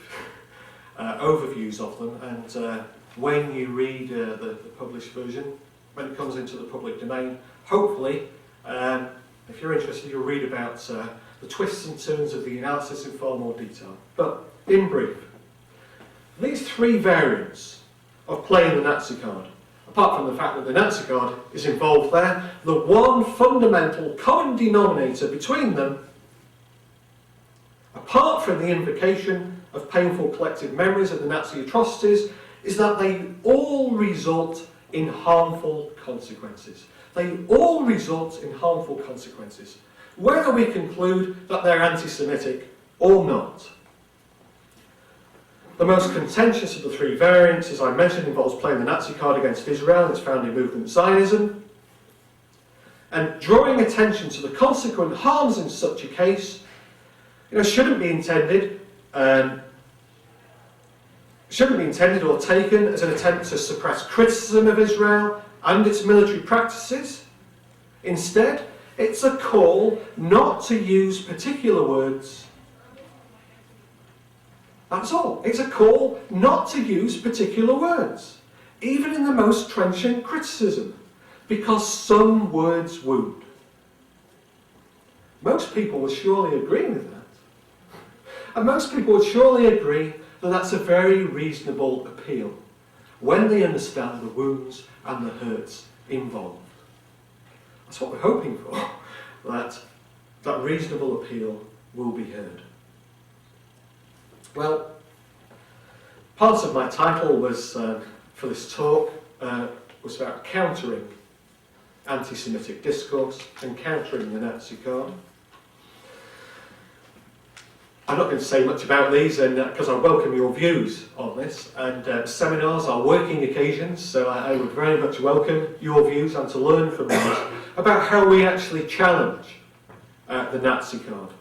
overviews of them, and when you read the published version, when it comes into the public domain, hopefully, if you're interested, you'll read about the twists and turns of the analysis in far more detail. But in brief, these three variants of playing the Nazi card, apart from the fact that the Nazi card is involved there, the one fundamental common denominator between them, apart from the invocation of painful collective memories of the Nazi atrocities, is that they all result in harmful consequences. They all result in harmful consequences, whether we conclude that they're anti-Semitic or not. The most contentious of the three variants, as I mentioned, involves playing the Nazi card against Israel and its founding movement Zionism, and drawing attention to the consequent harms in such a case, shouldn't be intended or taken as an attempt to suppress criticism of Israel and its military practices. Instead, it's a call not to use particular words. That's all. It's a call not to use particular words, even in the most trenchant criticism, because some words wound. Most people would surely agree with that. And most people would surely agree that that's a very reasonable appeal when they understand the wounds and the hurts involved. That's what we're hoping for, that reasonable appeal will be heard. Well, part of my title was for this talk was about countering anti-Semitic discourse and countering the Nazi card. I'm not going to say much about these because I welcome your views on this, and seminars are working occasions, so I would very much welcome your views and to learn from these about how we actually challenge the Nazi card.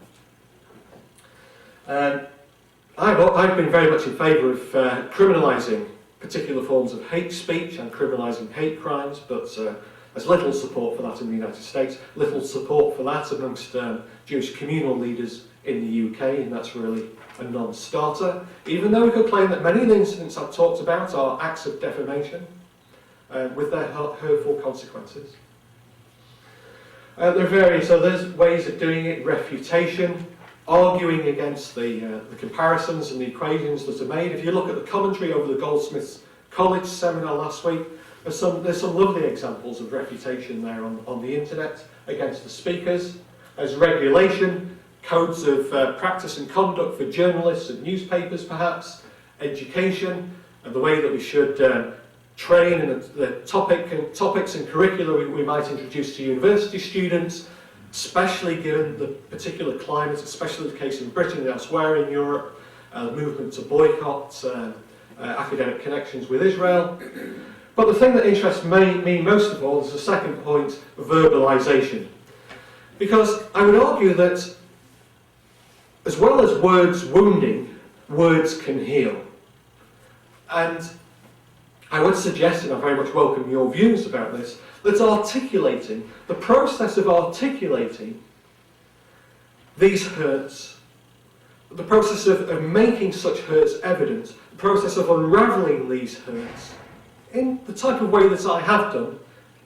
I've been very much in favour of criminalising particular forms of hate speech and criminalising hate crimes, but there's little support for that in the United States, little support for that amongst Jewish communal leaders in the UK, and that's really a non-starter, even though we could claim that many of the incidents I've talked about are acts of defamation with their hurtful consequences. There are various other ways of doing it: refutation, arguing against the comparisons and the equations that are made. If you look at the commentary over the Goldsmiths College seminar last week, there's some lovely examples of refutation there on the internet against the speakers. There's regulation, codes of practice and conduct for journalists and newspapers perhaps, education, and the way that we should train and the topics and curricula we might introduce to university students, especially given the particular climate, especially the case in Britain and elsewhere in Europe, the movement to boycott academic connections with Israel. But the thing that interests me most of all is the second point, verbalisation. Because I would argue that as well as words wounding, words can heal. And I would suggest, and I very much welcome your views about this, that the process of articulating these hurts, the process of making such hurts evident, the process of unravelling these hurts, in the type of way that I have done,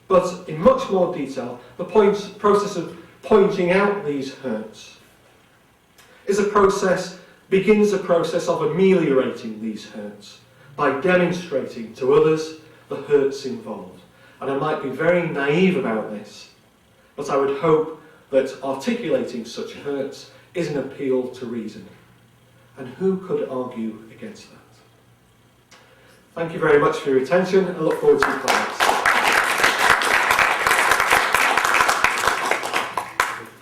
but in much more detail, the process of pointing out these hurts, begins a process of ameliorating these hurts by demonstrating to others the hurts involved. And I might be very naive about this, but I would hope that articulating such hurts is an appeal to reason. And who could argue against that? Thank you very much for your attention. I look forward to your comments.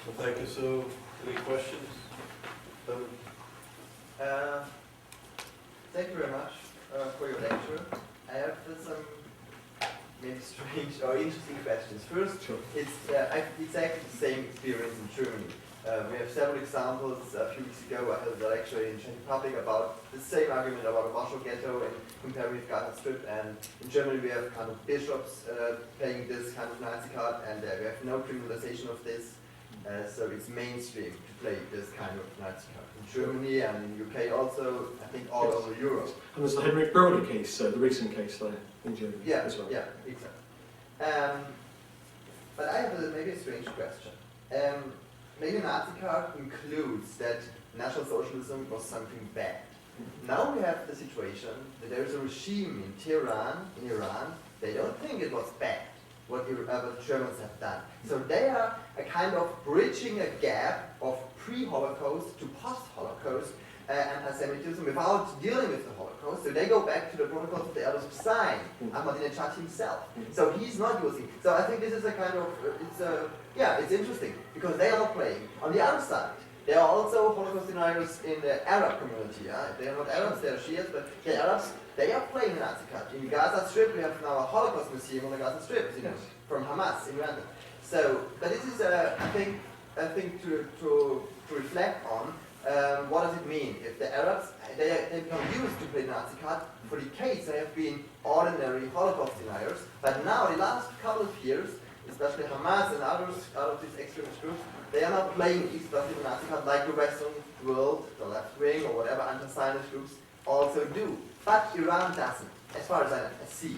Well, thank you. So, any questions? Thank you very much for your lecture. I have some maybe strange or interesting questions. First, Sure. it's exactly the same experience in Germany. We have several examples. A few weeks ago I held a lecture in Czech Republic about the same argument about the Warsaw Ghetto and comparing with Gaza Strip. And in Germany we have kind of bishops playing this kind of Nazi card, and we have no criminalization of this. So it's mainstream to play this kind of Nazi card. In Germany and in the UK also, I think all over Europe. And there's the Henrik Broder case, the recent case there in Germany as well. Yeah, exactly. But I have maybe a strange question. making a Nazi card includes that National Socialism was something bad. Now we have the situation that there is a regime in Tehran, in Iran, they don't think it was bad what the Germans have done. So they are a kind of bridging a gap of pre-Holocaust to post-Holocaust anti-Semitism without dealing with the Holocaust. So they go back to the protocols of the Elders of Zion, Ahmadinejad himself. So he's not using. So I think this is a kind of, it's interesting because they are not playing. On the other side, there are also Holocaust deniers in the Arab community. They are not Arabs, they are Shias, but the Arabs, they are playing the Nazi card. In the Gaza Strip, we have now a Holocaust museum on the Gaza Strip, from Hamas in Random. So, but this is, I think to reflect on what does it mean if the Arabs, they become used to play the Nazi card. For decades, they have been ordinary Holocaust deniers, but now, the last couple of years, especially Hamas and others out of these extremist groups, they are not playing especially the Nazi card like the Western world, the left wing, or whatever anti-Zionist groups also do. But Iran doesn't, as far as I see.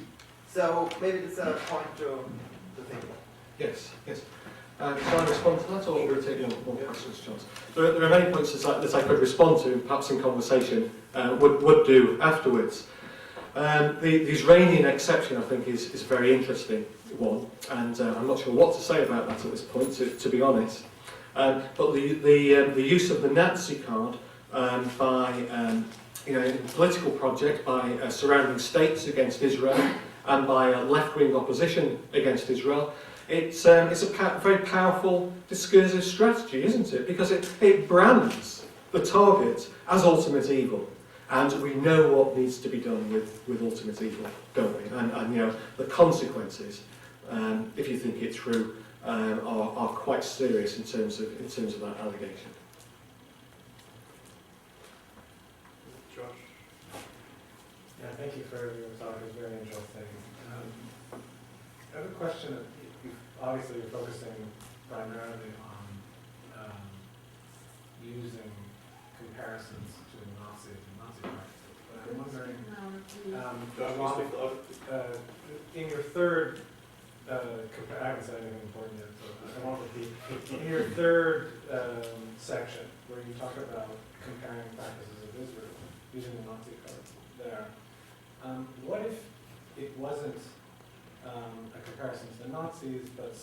So maybe this is a point to think about. Yes. Shall I respond to that, or will we take more questions, Charles? There are many points that I could respond to, perhaps in conversation, would do afterwards. The Israeli exception, I think, is a very interesting one, and I'm not sure what to say about that at this point, to be honest. But the use of the Nazi card by in a political project by surrounding states against Israel and by left-wing opposition against Israel, it's a very powerful discursive strategy, isn't it? Because it brands the target as ultimate evil. And we know what needs to be done with ultimate evil, don't we? And the consequences, if you think it through, are quite serious in terms of that allegation. Josh? Yeah, thank you for your talk. It was very interesting. I have a question. Obviously, you're focusing primarily on using comparisons to the Nazi practices. But I'm wondering, in your third, I haven't said anything important yet, so I won't repeat. In your third section, where you talk about comparing practices of Israel, using the Nazi card there, what if it wasn't a comparison to the Nazis, but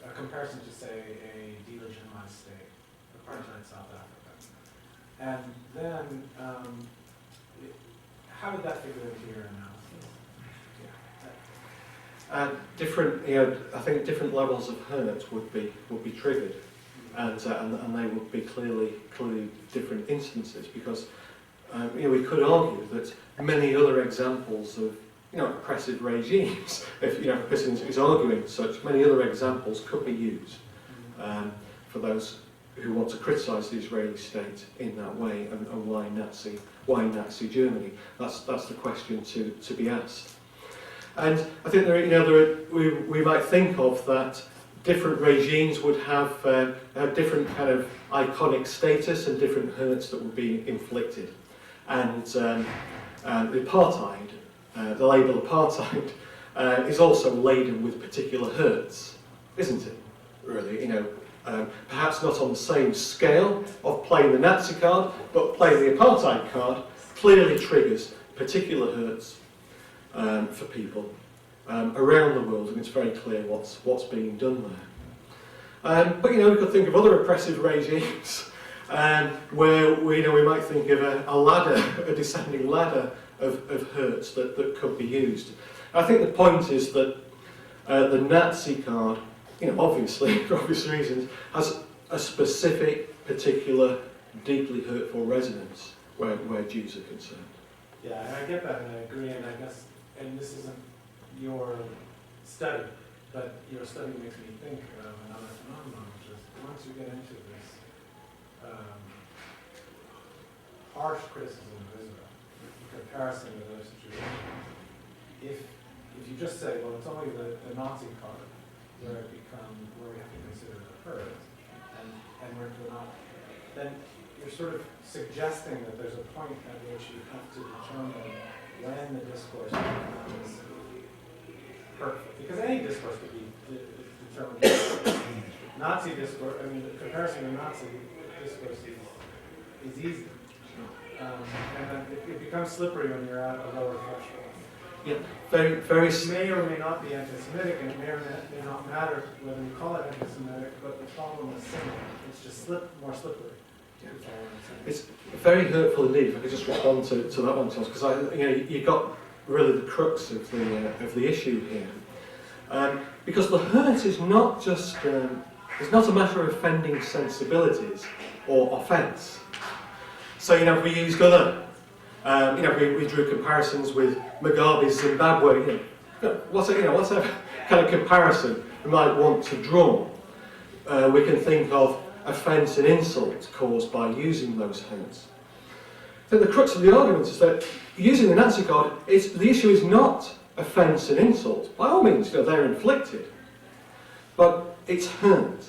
a comparison to, say, a delegitimized state, apartheid South Africa? And then, how would that figure into your analysis? I think different levels of hurt would be triggered, and they would be clearly different instances, because we could argue that many other examples of oppressive regimes, if a person is arguing such, many other examples could be used for those who want to criticise the Israeli state in that way, and why Nazi Germany. That's the question to be asked. And I think we might think of that different regimes would have different kind of iconic status and different hurts that would be inflicted. And the apartheid, the label apartheid, is also laden with particular hurts, isn't it? Really, perhaps not on the same scale of playing the Nazi card, but playing the apartheid card clearly triggers particular hurts for people around the world, and it's very clear what's being done there. But we could think of other oppressive regimes where we might think of a descending ladder of hurts that could be used. I think the point is that the Nazi card, obviously for obvious reasons, has a specific, particular, deeply hurtful resonance where Jews are concerned. Yeah, and I get that, and I agree, and I guess, and this isn't your study, but your study makes me think of another phenomenon, which is once you get into this harsh criticism of Israel, in comparison with other situations, if you just say, well, it's only the Nazi card where we have to consider the hurt, and we're not, then you're sort of suggesting that there's a point at which you have to determine when the discourse becomes hurtful. Because any discourse could be determined Nazi discourse, I mean, the comparison to Nazi discourse is easy. And then it becomes slippery when you're at a lower threshold. Yeah, very. It may or may not be anti-Semitic, and it may or may not matter whether you call it anti-Semitic, but the problem is similar. It's just more slippery. Yeah. That's all I'm saying. It's very hurtful indeed. If I could just respond to that one, Thomas, because you got really the crux of the issue here. Because the hurt is not just it's not a matter of offending sensibilities or offence. So if we use Gunnar, we drew comparisons with Mugabe's Zimbabwe. Whatever kind of comparison we might want to draw, we can think of offence and insult caused by using those hurts. So the crux of the argument is that using the Nazi card, the issue is not offence and insult. By all means, they're inflicted, but it's hurt,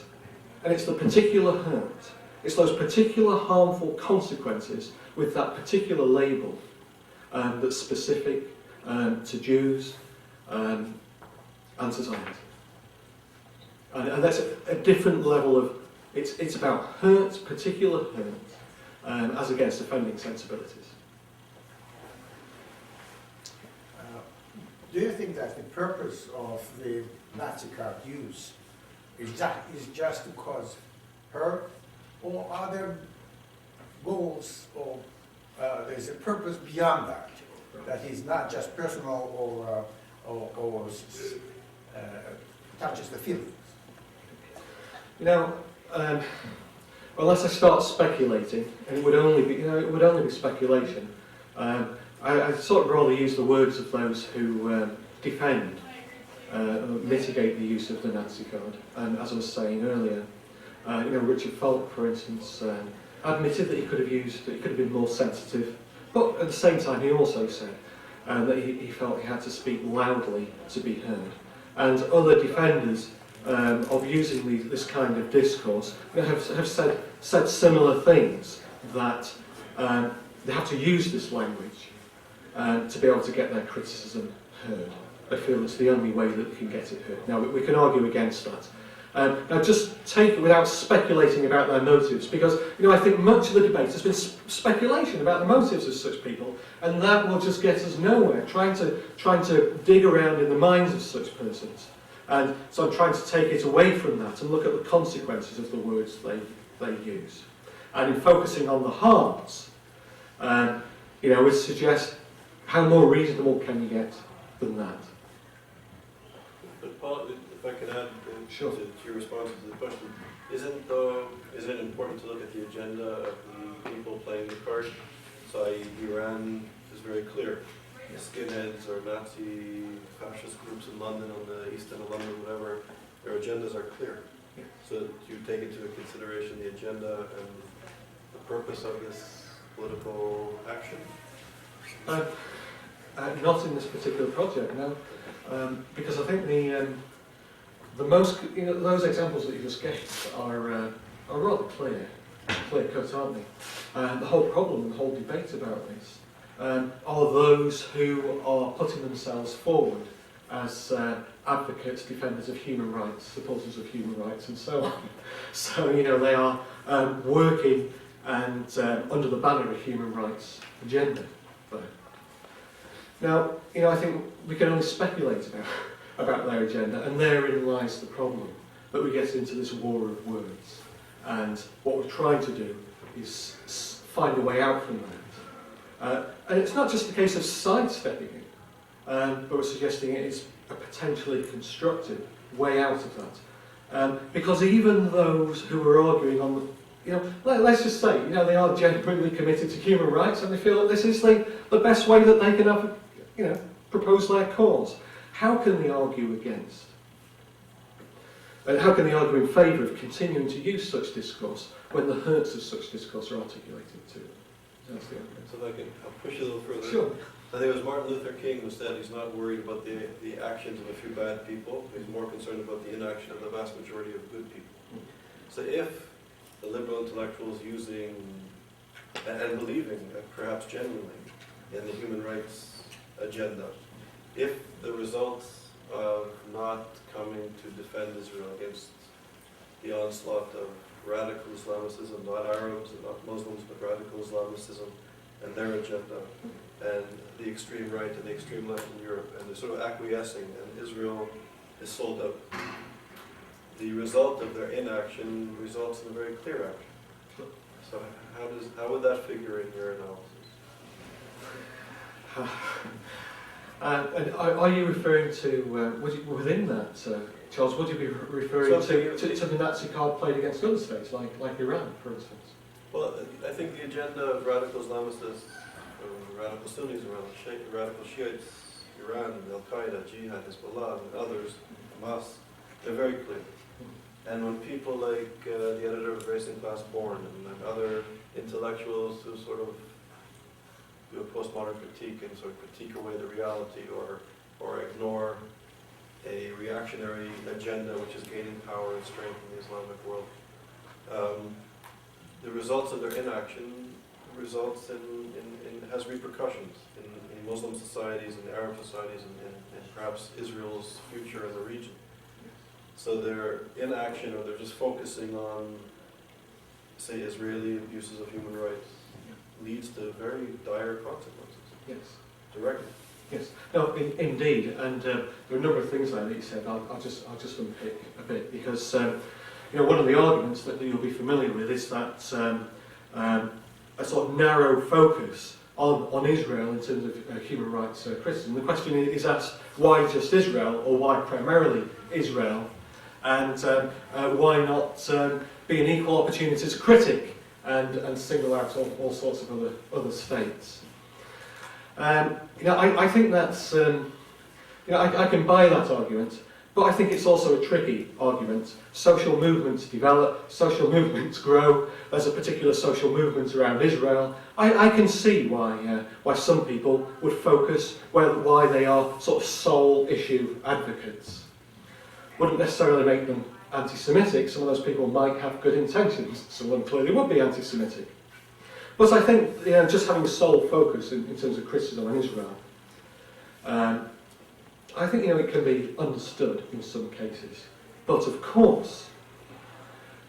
and it's the particular hurt. It's those particular harmful consequences with that particular label that's specific to Jews and to Zionists. And that's a different level of, it's about hurt, particular hurt, as against offending sensibilities. Do you think that the purpose of the Nazi card use is just to cause hurt, or are there goals, or there's a purpose beyond that, that is not just personal or touches the feelings? Unless I start speculating, and it would only be speculation. I sort of rather use the words of those who defend, mitigate the use of the Nazi card. And as I was saying earlier, Richard Falk, for instance, admitted that he could have been more sensitive, but at the same time he also said that he felt he had to speak loudly to be heard. And other defenders of using this kind of discourse have said similar things, that they have to use this language to be able to get their criticism heard. They feel it's the only way that they can get it heard. Now, we can argue against that. Now, just take it without speculating about their motives, because I think much of the debate has been speculation about the motives of such people, and that will just get us nowhere. Trying to dig around in the minds of such persons, and so I'm trying to take it away from that and look at the consequences of the words they use, and in focusing on the harms, would suggest how more reasonable can you get than that. But Paul, if I can add Sure. to your response to the question, isn't it important to look at the agenda of the people playing the card? So Iran is very clear. Skinheads or Nazi fascist groups in London, on the east end of London, whatever, their agendas are clear. Yeah. So you take into consideration the agenda and the purpose of this political action? Not in this particular project, no. Because I think the most, those examples that you just gave are rather clear cut, aren't they? The whole problem and the whole debate about this are those who are putting themselves forward as advocates, defenders of human rights, supporters of human rights, and so on. So they are working and under the banner of human rights agenda. Now, I think we can only speculate about their agenda, and therein lies the problem, that we get into this war of words. And what we're trying to do is find a way out from that. And it's not just a case of sidestepping it, but we're suggesting it is a potentially constructive way out of that. Because even those who are arguing on the, let's just say, they are genuinely committed to human rights, and they feel that this is the best way that they can have, propose their cause. How can they argue against? And how can they argue in favour of continuing to use such discourse when the hurts of such discourse are articulated to them? That's the argument. So if I can push a little further. Sure. I think it was Martin Luther King who said he's not worried about the actions of a few bad people. He's more concerned about the inaction of the vast majority of good people. So if the liberal intellectuals using and believing, perhaps genuinely, in the human rights agenda, if the results of not coming to defend Israel against the onslaught of radical Islamicism, not Arabs and not Muslims, but radical Islamicism and their agenda, and the extreme right and the extreme left in Europe, and they're sort of acquiescing, and Israel is sold out. The result of their inaction results in a very clear action. So how would that figure in your analysis? And are you referring to, within that, Charles, would you be referring to the Nazi card played against other states, like Iran, for instance? Well, I think the agenda of radical Islamists, radical Sunnis around, radical Shiites, Iran, Al-Qaeda, Jihad, Hezbollah, and others, Hamas, they're very clear. And when people like the editor of Race and Class Born and other intellectuals who sort of do a postmodern critique and sort of critique away the reality or ignore a reactionary agenda which is gaining power and strength in the Islamic world, the results of their inaction results has repercussions in Muslim societies and Arab societies and perhaps Israel's future in the region. So their inaction, or they're just focusing on, say, Israeli abuses of human rights, leads to very dire consequences. Yes. Directly. Yes. No, indeed. And there are a number of things there that you said. I'll just unpick a bit, because one of the arguments that you'll be familiar with is that a sort of narrow focus on Israel in terms of human rights criticism. The question is asked, why just Israel, or why primarily Israel? And why not be an equal opportunities critic and single out all sorts of other states? I think that's, I can buy that argument, but I think it's also a tricky argument. Social movements develop, social movements grow. There's a particular social movement around Israel. I can see why some people would focus why they are sort of sole issue advocates. Wouldn't necessarily make them anti-Semitic. Some of those people might have good intentions. Some of them clearly would be anti-Semitic. But I think just having a sole focus in terms of criticism on Israel, I think it can be understood in some cases. But of course,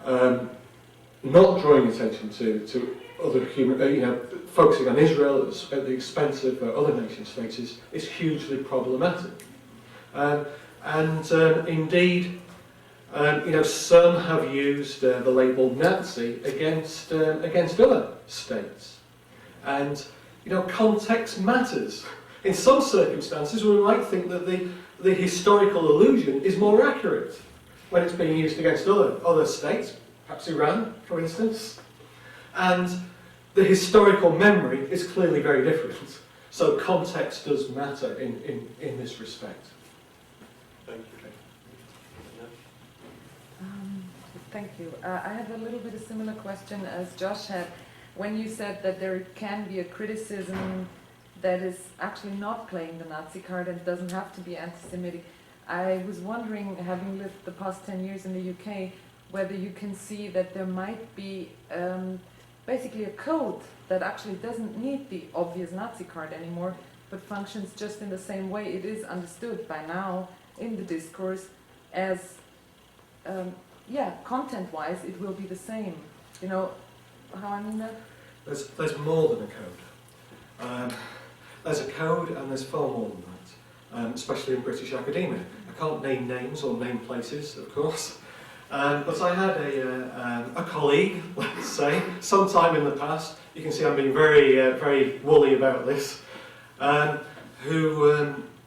not drawing attention to other human, focusing on Israel at the expense of other nation states is hugely problematic. Indeed, some have used the label Nazi against other states, and context matters. In some circumstances, we might think that the historical allusion is more accurate when it's being used against other states, perhaps Iran, for instance, and the historical memory is clearly very different. So context does matter in this respect. Thank you. Thank you. I have a little bit of a similar question as Josh had. When you said that there can be a criticism that is actually not playing the Nazi card and doesn't have to be anti-Semitic, I was wondering, having lived the past 10 years in the UK, whether you can see that there might be basically a code that actually doesn't need the obvious Nazi card anymore, but functions just in the same way it is understood by now in the discourse as, content-wise, it will be the same. You know how I mean that? There's more than a code. There's a code, and there's far more than that, especially in British academia. I can't name names or name places, of course, but I had a colleague, let's say, sometime in the past. You can see I'm being very, very woolly about this. Who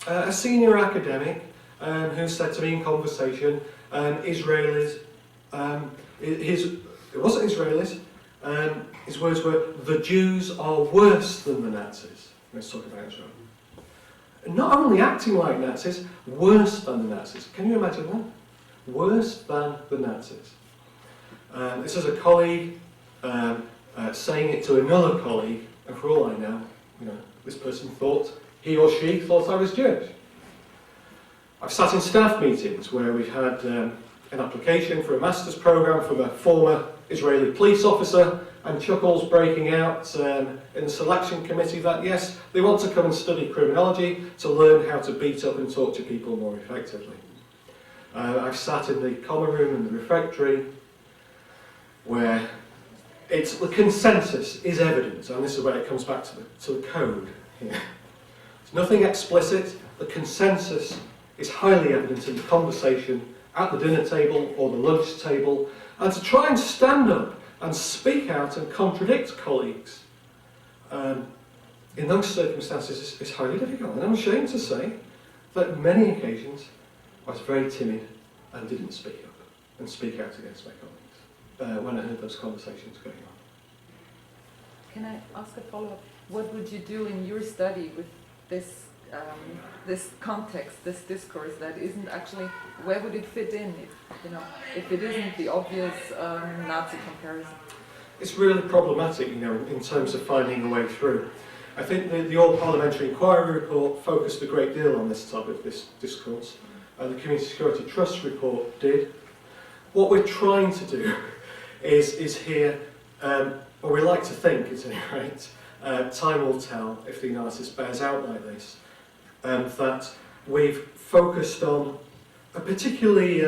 a senior academic who said to me in conversation, Israelis, it wasn't Israelis, his words were, the Jews are worse than the Nazis. Let's talk about Israel. Not only acting like Nazis, worse than the Nazis. Can you imagine that? Worse than the Nazis. This is a colleague saying it to another colleague, and for all I know, this person he or she thought I was Jewish. I've sat in staff meetings where we've had an application for a master's programme from a former Israeli police officer, and chuckles breaking out in the selection committee that yes, they want to come and study criminology to learn how to beat up and torture people more effectively. I've sat in the common room and the refectory where the consensus is evident, and this is where it comes back to the code here. There's nothing explicit, the consensus is highly evident in the conversation at the dinner table or the lunch table, and to try and stand up and speak out and contradict colleagues in those circumstances is highly difficult. And I'm ashamed to say that on many occasions I was very timid and didn't speak up and speak out against my colleagues when I heard those conversations going on. Can I ask a follow-up? What would you do in your study with this this context, this discourse that isn't actually, where would it fit in if it isn't the obvious Nazi comparison? It's really problematic, in terms of finding a way through. I think the All Parliamentary Inquiry report focused a great deal on this topic, this discourse, and the Community Security Trust report did. What we're trying to do is here, or we like to think at any rate, time will tell if the analysis bears out like this, that we've focused on a particularly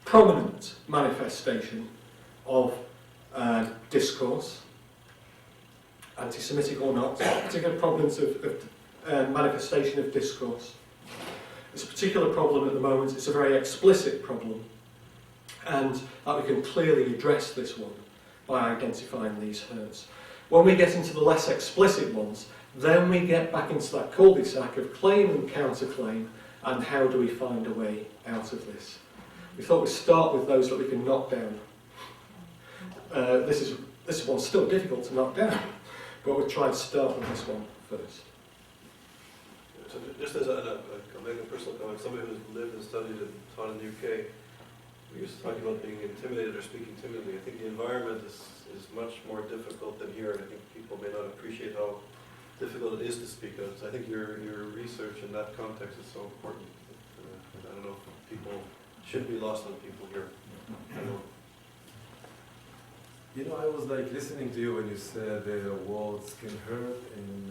prominent manifestation of discourse, anti-Semitic or not, a particular prominence of manifestation of discourse. It's a particular problem at the moment, it's a very explicit problem, and that we can clearly address this one by identifying these hurts. When we get into the less explicit ones, then we get back into that cul-de-sac of claim and counterclaim, and how do we find a way out of this? We thought we'd start with those that we can knock down. This one's still difficult to knock down, but we'll try and start with this one first. So just as a personal comment, somebody who's lived and studied and taught in the UK, we used to talk about being intimidated or speaking timidly. I think the environment is much more difficult than here, and I think people may not appreciate how difficult it is to speak out. So I think your research in that context is so important. I don't know if people should be lost on people here. I was listening to you when you said words can hurt and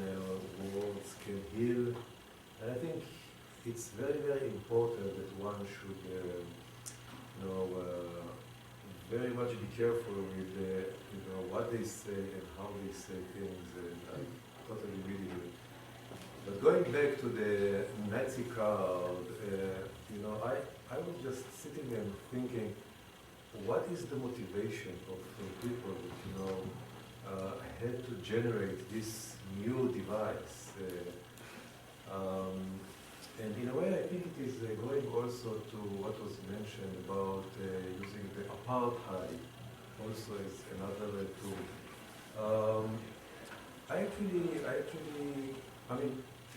words can heal. And I think it's very, very important that one should, very much be careful with, what they say and how they say things. And I totally agree with you. But going back to the Nazi card, I was just sitting and thinking, what is the motivation of people that, had to generate this new device? And in a way, I think it is going also to what was mentioned about using the apartheid also as another tool.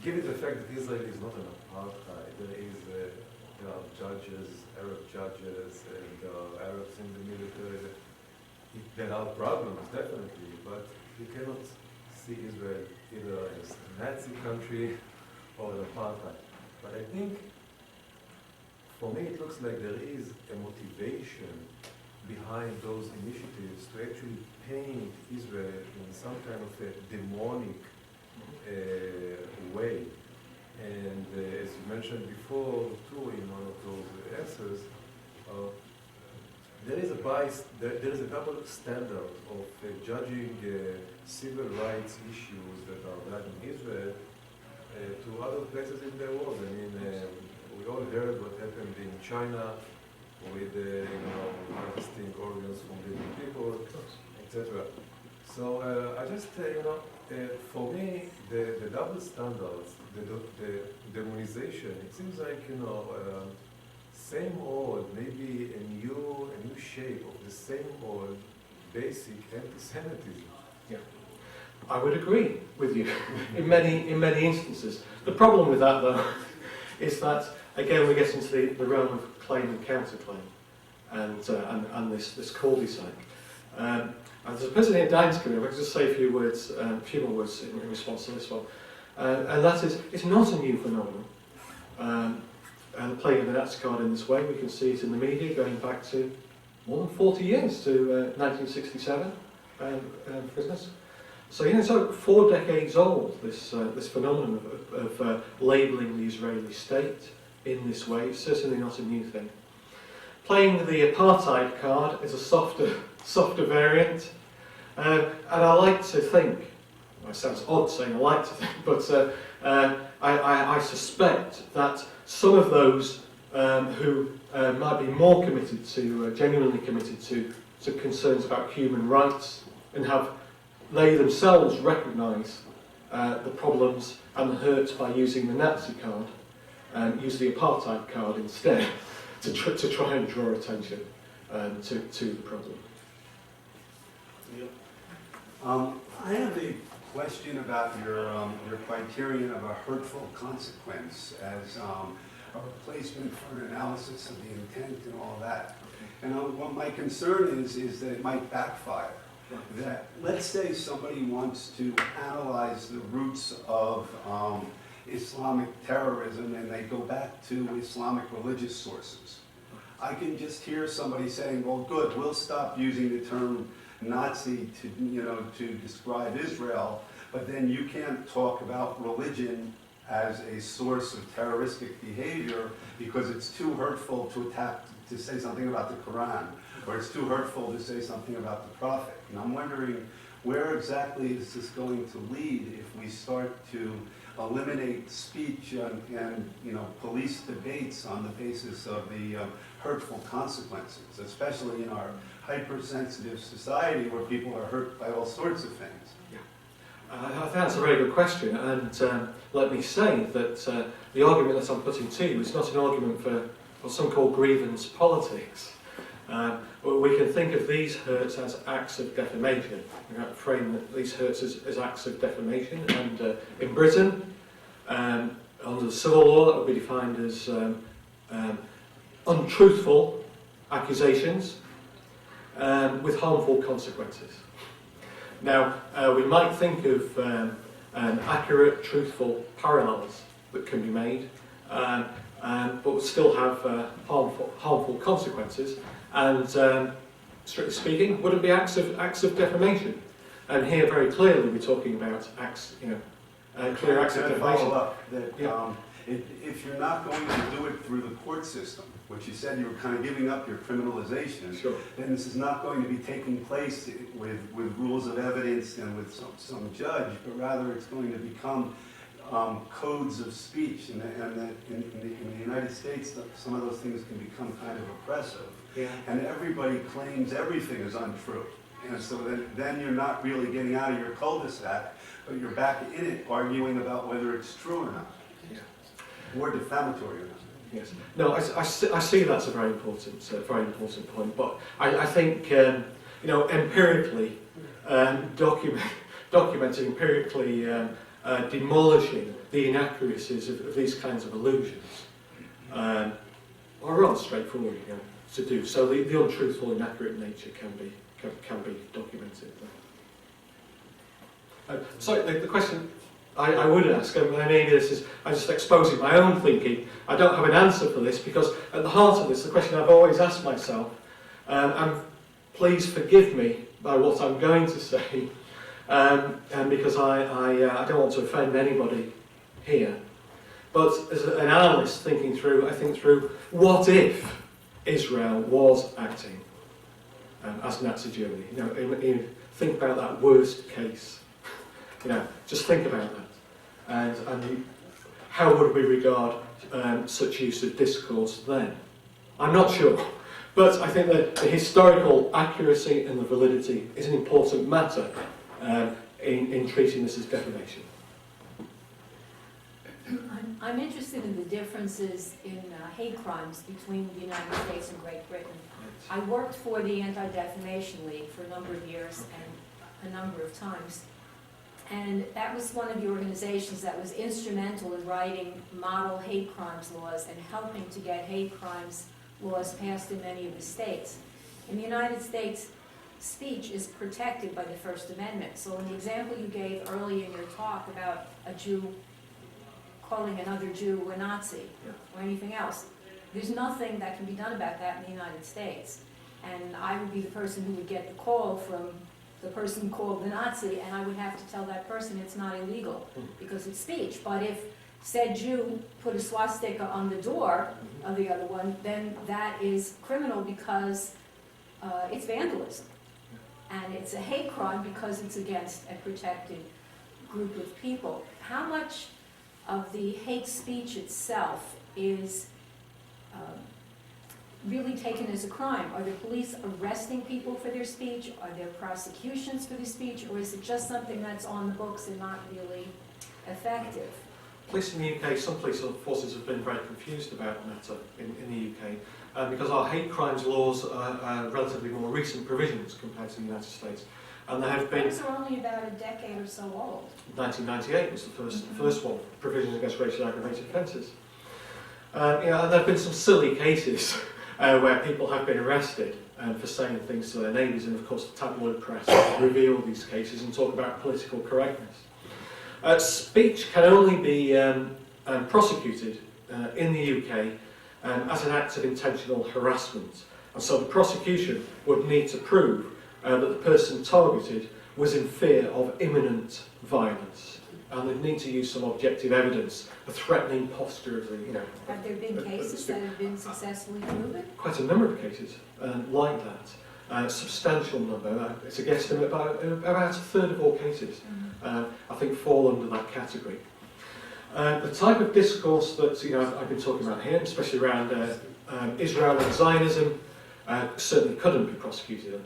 Given the fact that Israel is not an apartheid, there are judges, Arab judges, and Arabs in the military. There are problems, definitely, but you cannot see Israel either as a Nazi country or an apartheid. But I think, for me, it looks like there is a motivation behind those initiatives to actually paint Israel in some kind of a demonic way. And as you mentioned before, too, in one of those answers, there is a bias, there is a double standard of judging civil rights issues that are done in Israel to other places in the world. I mean, we all heard what happened in China with, harvesting organs from living people, etc. So I just, for me, the double standards, the demonization, it seems like, same old, maybe a new shape of the same old basic anti-Semitism. Yeah, I would agree with you in many instances. The problem with that, though, is that again we get into the realm of claim and counterclaim, and this cul-de-sac. And there's a person here, Iganski, if I could just say a few more words in response to this one, and that is, it's not a new phenomenon. And playing the Nazi card in this way, we can see it in the media going back to more than 40 years, to 1967, for instance. So, so 4 decades old, this phenomenon of labelling the Israeli state in this way. It's certainly not a new thing. playing the apartheid card is a softer variant. And I like to think, it sounds odd saying I like to think, but I suspect that some of those who might be more committed to, genuinely committed to concerns about human rights, and they themselves recognise the problems and the hurts by using the Nazi card, use the apartheid card instead to try and draw attention to the problem. I have a question about your criterion of a hurtful consequence as a replacement for an analysis of the intent and all that. And what my concern is that it might backfire. That let's say somebody wants to analyze the roots of Islamic terrorism and they go back to Islamic religious sources. I can just hear somebody saying, well, good, we'll stop using the term Nazi to describe Israel, but then you can't talk about religion as a source of terroristic behavior because it's too hurtful to say something about the Quran, or it's too hurtful to say something about the Prophet. And I'm wondering, where exactly is this going to lead if we start to eliminate speech and police debates on the basis of the hurtful consequences, especially in our hypersensitive society where people are hurt by all sorts of things? I think that's a very good question, and let me say that the argument that I'm putting to you is not an argument for what some call grievance politics. We can think of these hurts as acts of defamation. We can frame these hurts as acts of defamation, and in Britain, under the civil law, that would be defined as untruthful accusations with harmful consequences. Now, we might think of accurate, truthful parallels that can be made, but will still have harmful consequences. And strictly speaking, would it be acts of defamation? And here, very clearly, we're talking about acts, clear acts of defamation. Follow up that if you're not going to do it through the court system, which you said you were kind of giving up your criminalization, Sure. then this is not going to be taking place with rules of evidence and with some judge, but rather it's going to become codes of speech, and that in the United States, some of those things can become kind of oppressive. Yeah. And everybody claims everything is untrue. And so then you're not really getting out of your cul-de-sac, but you're back in it arguing about whether it's true or not, or defamatory or not. Yes. No, I see that's a very important point. But I think empirically, documenting empirically, demolishing the inaccuracies of these kinds of illusions are rather straightforward to do. So the untruthful, inaccurate nature can be documented. So the question I would ask, and maybe this is, I'm just exposing my own thinking, I don't have an answer for this, because at the heart of this, the question I've always asked myself, and please forgive me by what I'm going to say, and because I don't want to offend anybody here, but as an analyst I think through, what if Israel was acting as Nazi Germany? Think about that worst case. Just think about that. And how would we regard such use of discourse then? I'm not sure. But I think that the historical accuracy and the validity is an important matter in treating this as defamation. I'm interested in the differences in hate crimes between the United States and Great Britain. I worked for the Anti-Defamation League for a number of years and a number of times. And that was one of the organizations that was instrumental in writing model hate crimes laws and helping to get hate crimes laws passed in many of the states. In the United States, speech is protected by the First Amendment. So in the example you gave early in your talk about a Jew calling another Jew a Nazi or anything else, there's nothing that can be done about that in the United States. And I would be the person who would get the call from the person called the Nazi, and I would have to tell that person it's not illegal because it's speech. But if said Jew put a swastika on the door of the other one, then that is criminal because it's vandalism. And it's a hate crime because it's against a protected group of people. How much of the hate speech itself is really taken as a crime? Are the police arresting people for their speech? Are there prosecutions for their speech? Or is it just something that's on the books and not really effective? Police in the UK, some police forces have been very confused about the matter in the UK because our hate crimes laws are relatively more recent provisions compared to the United States. And there have been... Those are only about a decade or so old. 1998 was the first one, provisions against racially aggravated offences. And there have been some silly cases where people have been arrested for saying things to their neighbours, and of course the tabloid press reveal these cases and talk about political correctness. Speech can only be prosecuted in the UK as an act of intentional harassment, and so the prosecution would need to prove that the person targeted was in fear of imminent violence, and they'd need to use some objective evidence, a threatening posture of the, Have there been cases that have been successfully proven? quite a number of cases like that. A substantial number, it's a guesstimate about a third of all cases, I think fall under that category. The type of discourse that I've been talking about here, especially around Israel and Zionism, certainly couldn't be prosecuted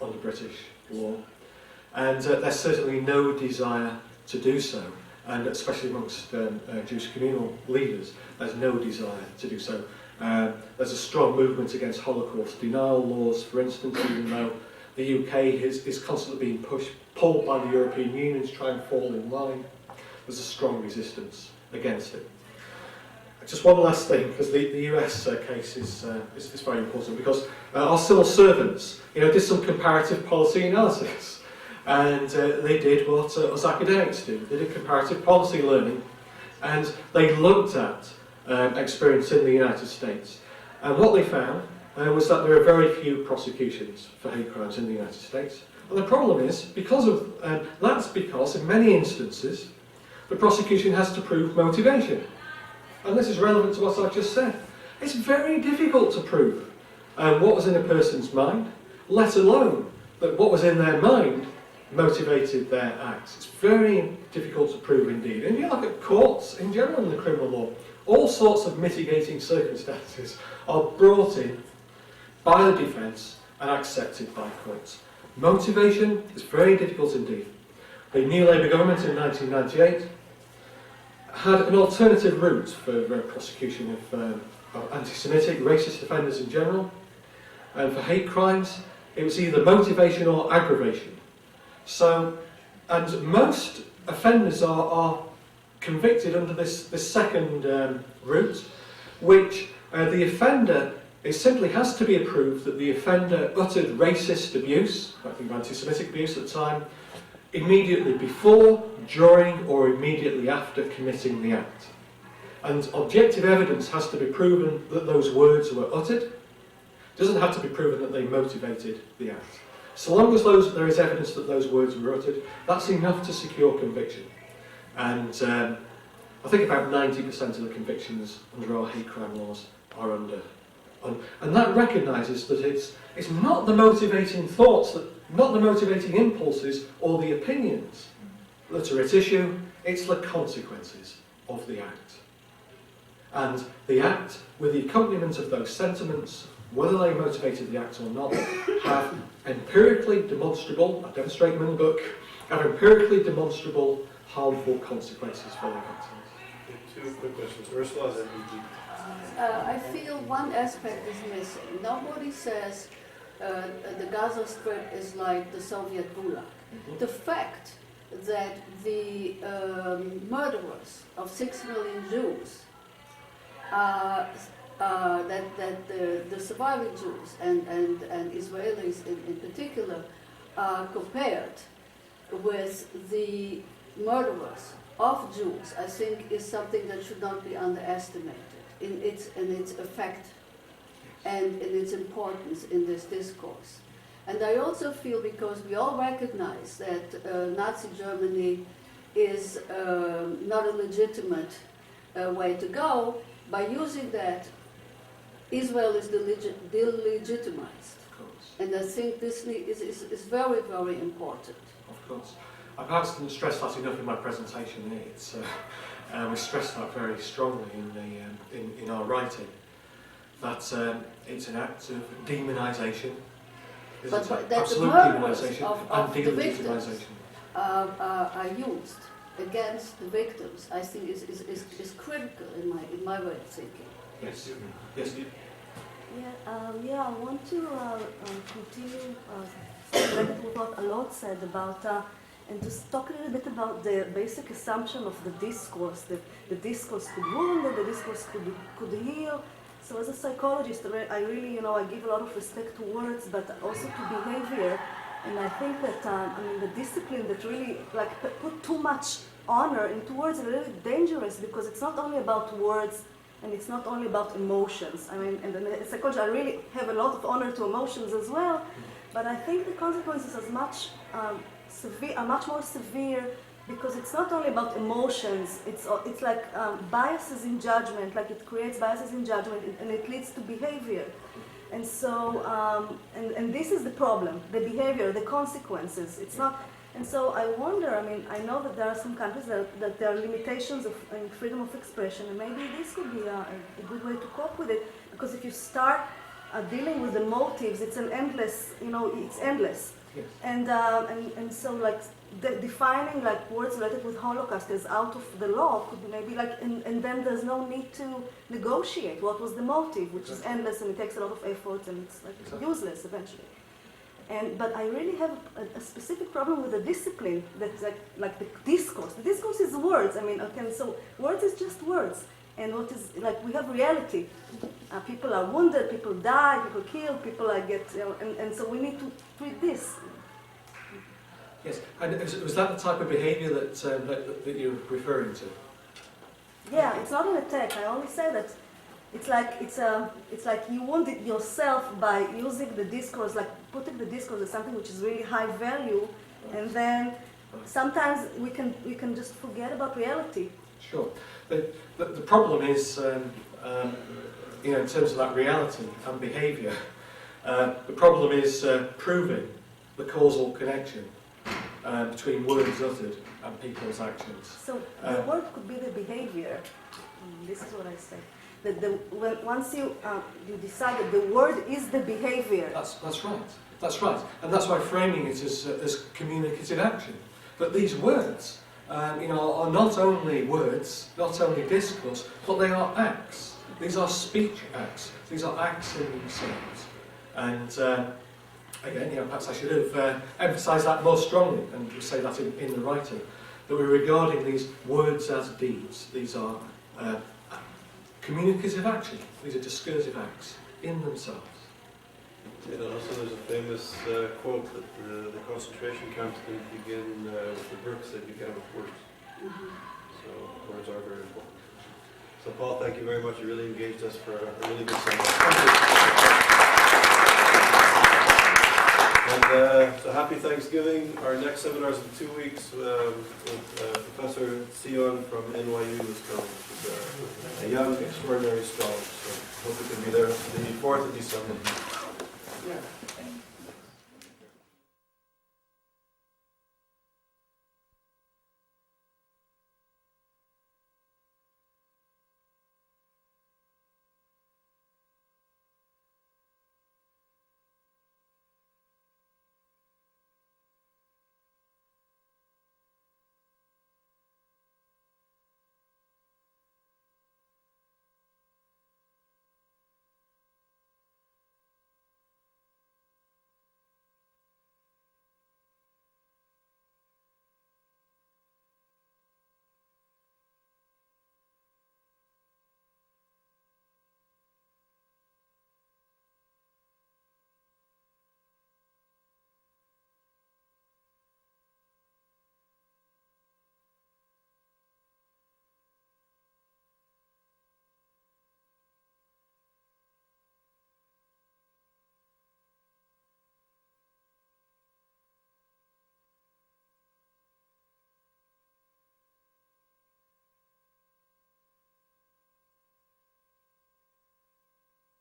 under British law, and there's certainly no desire to do so, and especially amongst Jewish communal leaders, there's no desire to do so. There's a strong movement against Holocaust denial laws, for instance, even though the UK is constantly being pulled by the European Union to try and fall in line. There's a strong resistance against it. Just one last thing, because the US case is very important, because our civil servants did some comparative policy analysis, and they did what us academics do. They did comparative policy learning, and they looked at experience in the United States. And what they found was that there are very few prosecutions for hate crimes in the United States. And the problem is, that's because in many instances, the prosecution has to prove motivation. And this is relevant to what I've just said. It's very difficult to prove what was in a person's mind, let alone that what was in their mind motivated their acts. It's very difficult to prove indeed. And you look at courts in general in the criminal law, all sorts of mitigating circumstances are brought in by the defence and accepted by courts. Motivation is very difficult indeed. The new Labour government in 1998 had an alternative route for prosecution of anti-Semitic, racist offenders in general, and for hate crimes it was either motivation or aggravation. So, and most offenders are convicted under this second route, which the offender, it simply has to be proved that the offender uttered racist abuse, I think anti-Semitic abuse at the time, immediately before, during, or immediately after committing the act. And objective evidence has to be proven that those words were uttered. It doesn't have to be proven that they motivated the act. So long as there is evidence that those words were uttered, that's enough to secure conviction. And I think about 90% of the convictions under our hate crime laws are under. And that recognises that it's not the motivating thoughts, not the motivating impulses or the opinions that are at issue, it's the consequences of the act. And the act, with the accompaniment of those sentiments, whether they motivated the act or not, have empirically demonstrable, I demonstrate them in the book, have empirically demonstrable harmful consequences for their victims. Two quick questions. Ursula, then you. I feel one aspect is missing. Nobody says the Gaza Strip is like the Soviet Gulag. The fact that the murderers of 6 million Jews, that the surviving Jews and Israelis in particular are compared with the murderers of Jews, I think is something that should not be underestimated in its effect and in its importance in this discourse. And I also feel, because we all recognize that Nazi Germany is not a legitimate way to go, by using that, Israel is delegitimized. Of course. And I think this is very, very important. Of course. I perhaps didn't stress that enough in my presentation. We stress that very strongly in our writing. That it's an act of demonisation. But that the Absolute murderers demonisation of and the victims delegitimization. are used against the victims, I think is critical in my way of thinking. Yes. Yes. Yeah, I want to continue with what Alot said about, and just talk a little bit about the basic assumption of the discourse, that the discourse could wound, that the discourse could heal. So as a psychologist, I really, I give a lot of respect to words, but also to behavior. And I think that, the discipline that really, put too much honor into words is really dangerous, because it's not only about words, and it's not only about emotions. And in psychology, I really have a lot of honor to emotions as well, but I think the consequences are much more severe, because it's not only about emotions, it's like biases in judgment, like it creates biases in judgment, and it leads to behavior. And so, and this is the problem, the behavior, the consequences. It's not, and so I wonder, I know that there are some countries that there are limitations of freedom of expression, and maybe this could be a good way to cope with it, because if you start dealing with the motives, it's an endless, it's endless. Yes. And so defining words related with Holocaust as out of the law could maybe and then there's no need to negotiate what was the motive, which is endless and it takes a lot of effort and it's useless eventually. But I really have a specific problem with the discipline that's like the discourse. The discourse is words. So words is just words. And what is, we have reality. People are wounded, people die, people killed, people get, and so we need to treat this. Yes, and was that the type of behaviour that you're referring to? Yeah, it's not an attack. I only say that it's like you wound it yourself by using the discourse, putting the discourse as something which is really high value, and then sometimes we can just forget about reality. Sure. The problem is, in terms of that reality and behaviour, the problem is proving the causal connection between words uttered and people's actions. So the word could be the behaviour. This is what I say. That once you decide that the word is the behaviour. That's right. That's right. And that's why framing it as communicative action. That these words, are not only words, not only discourse, but they are acts. These are speech acts. These are acts in themselves. And again, perhaps I should have emphasised that more strongly, and we say that in the writing, that we're regarding these words as deeds. These are communicative action. These are discursive acts in themselves. And also there's a famous quote that the concentration camps didn't begin with the bricks, they began with words. So words are very important. So Paul, thank you very much. You really engaged us for a really good seminar. And so happy Thanksgiving. Our next seminar is in 2 weeks with Professor Sion from NYU is coming. She's a young, extraordinary scholar. So hope we can be there the 4th of December. Yeah.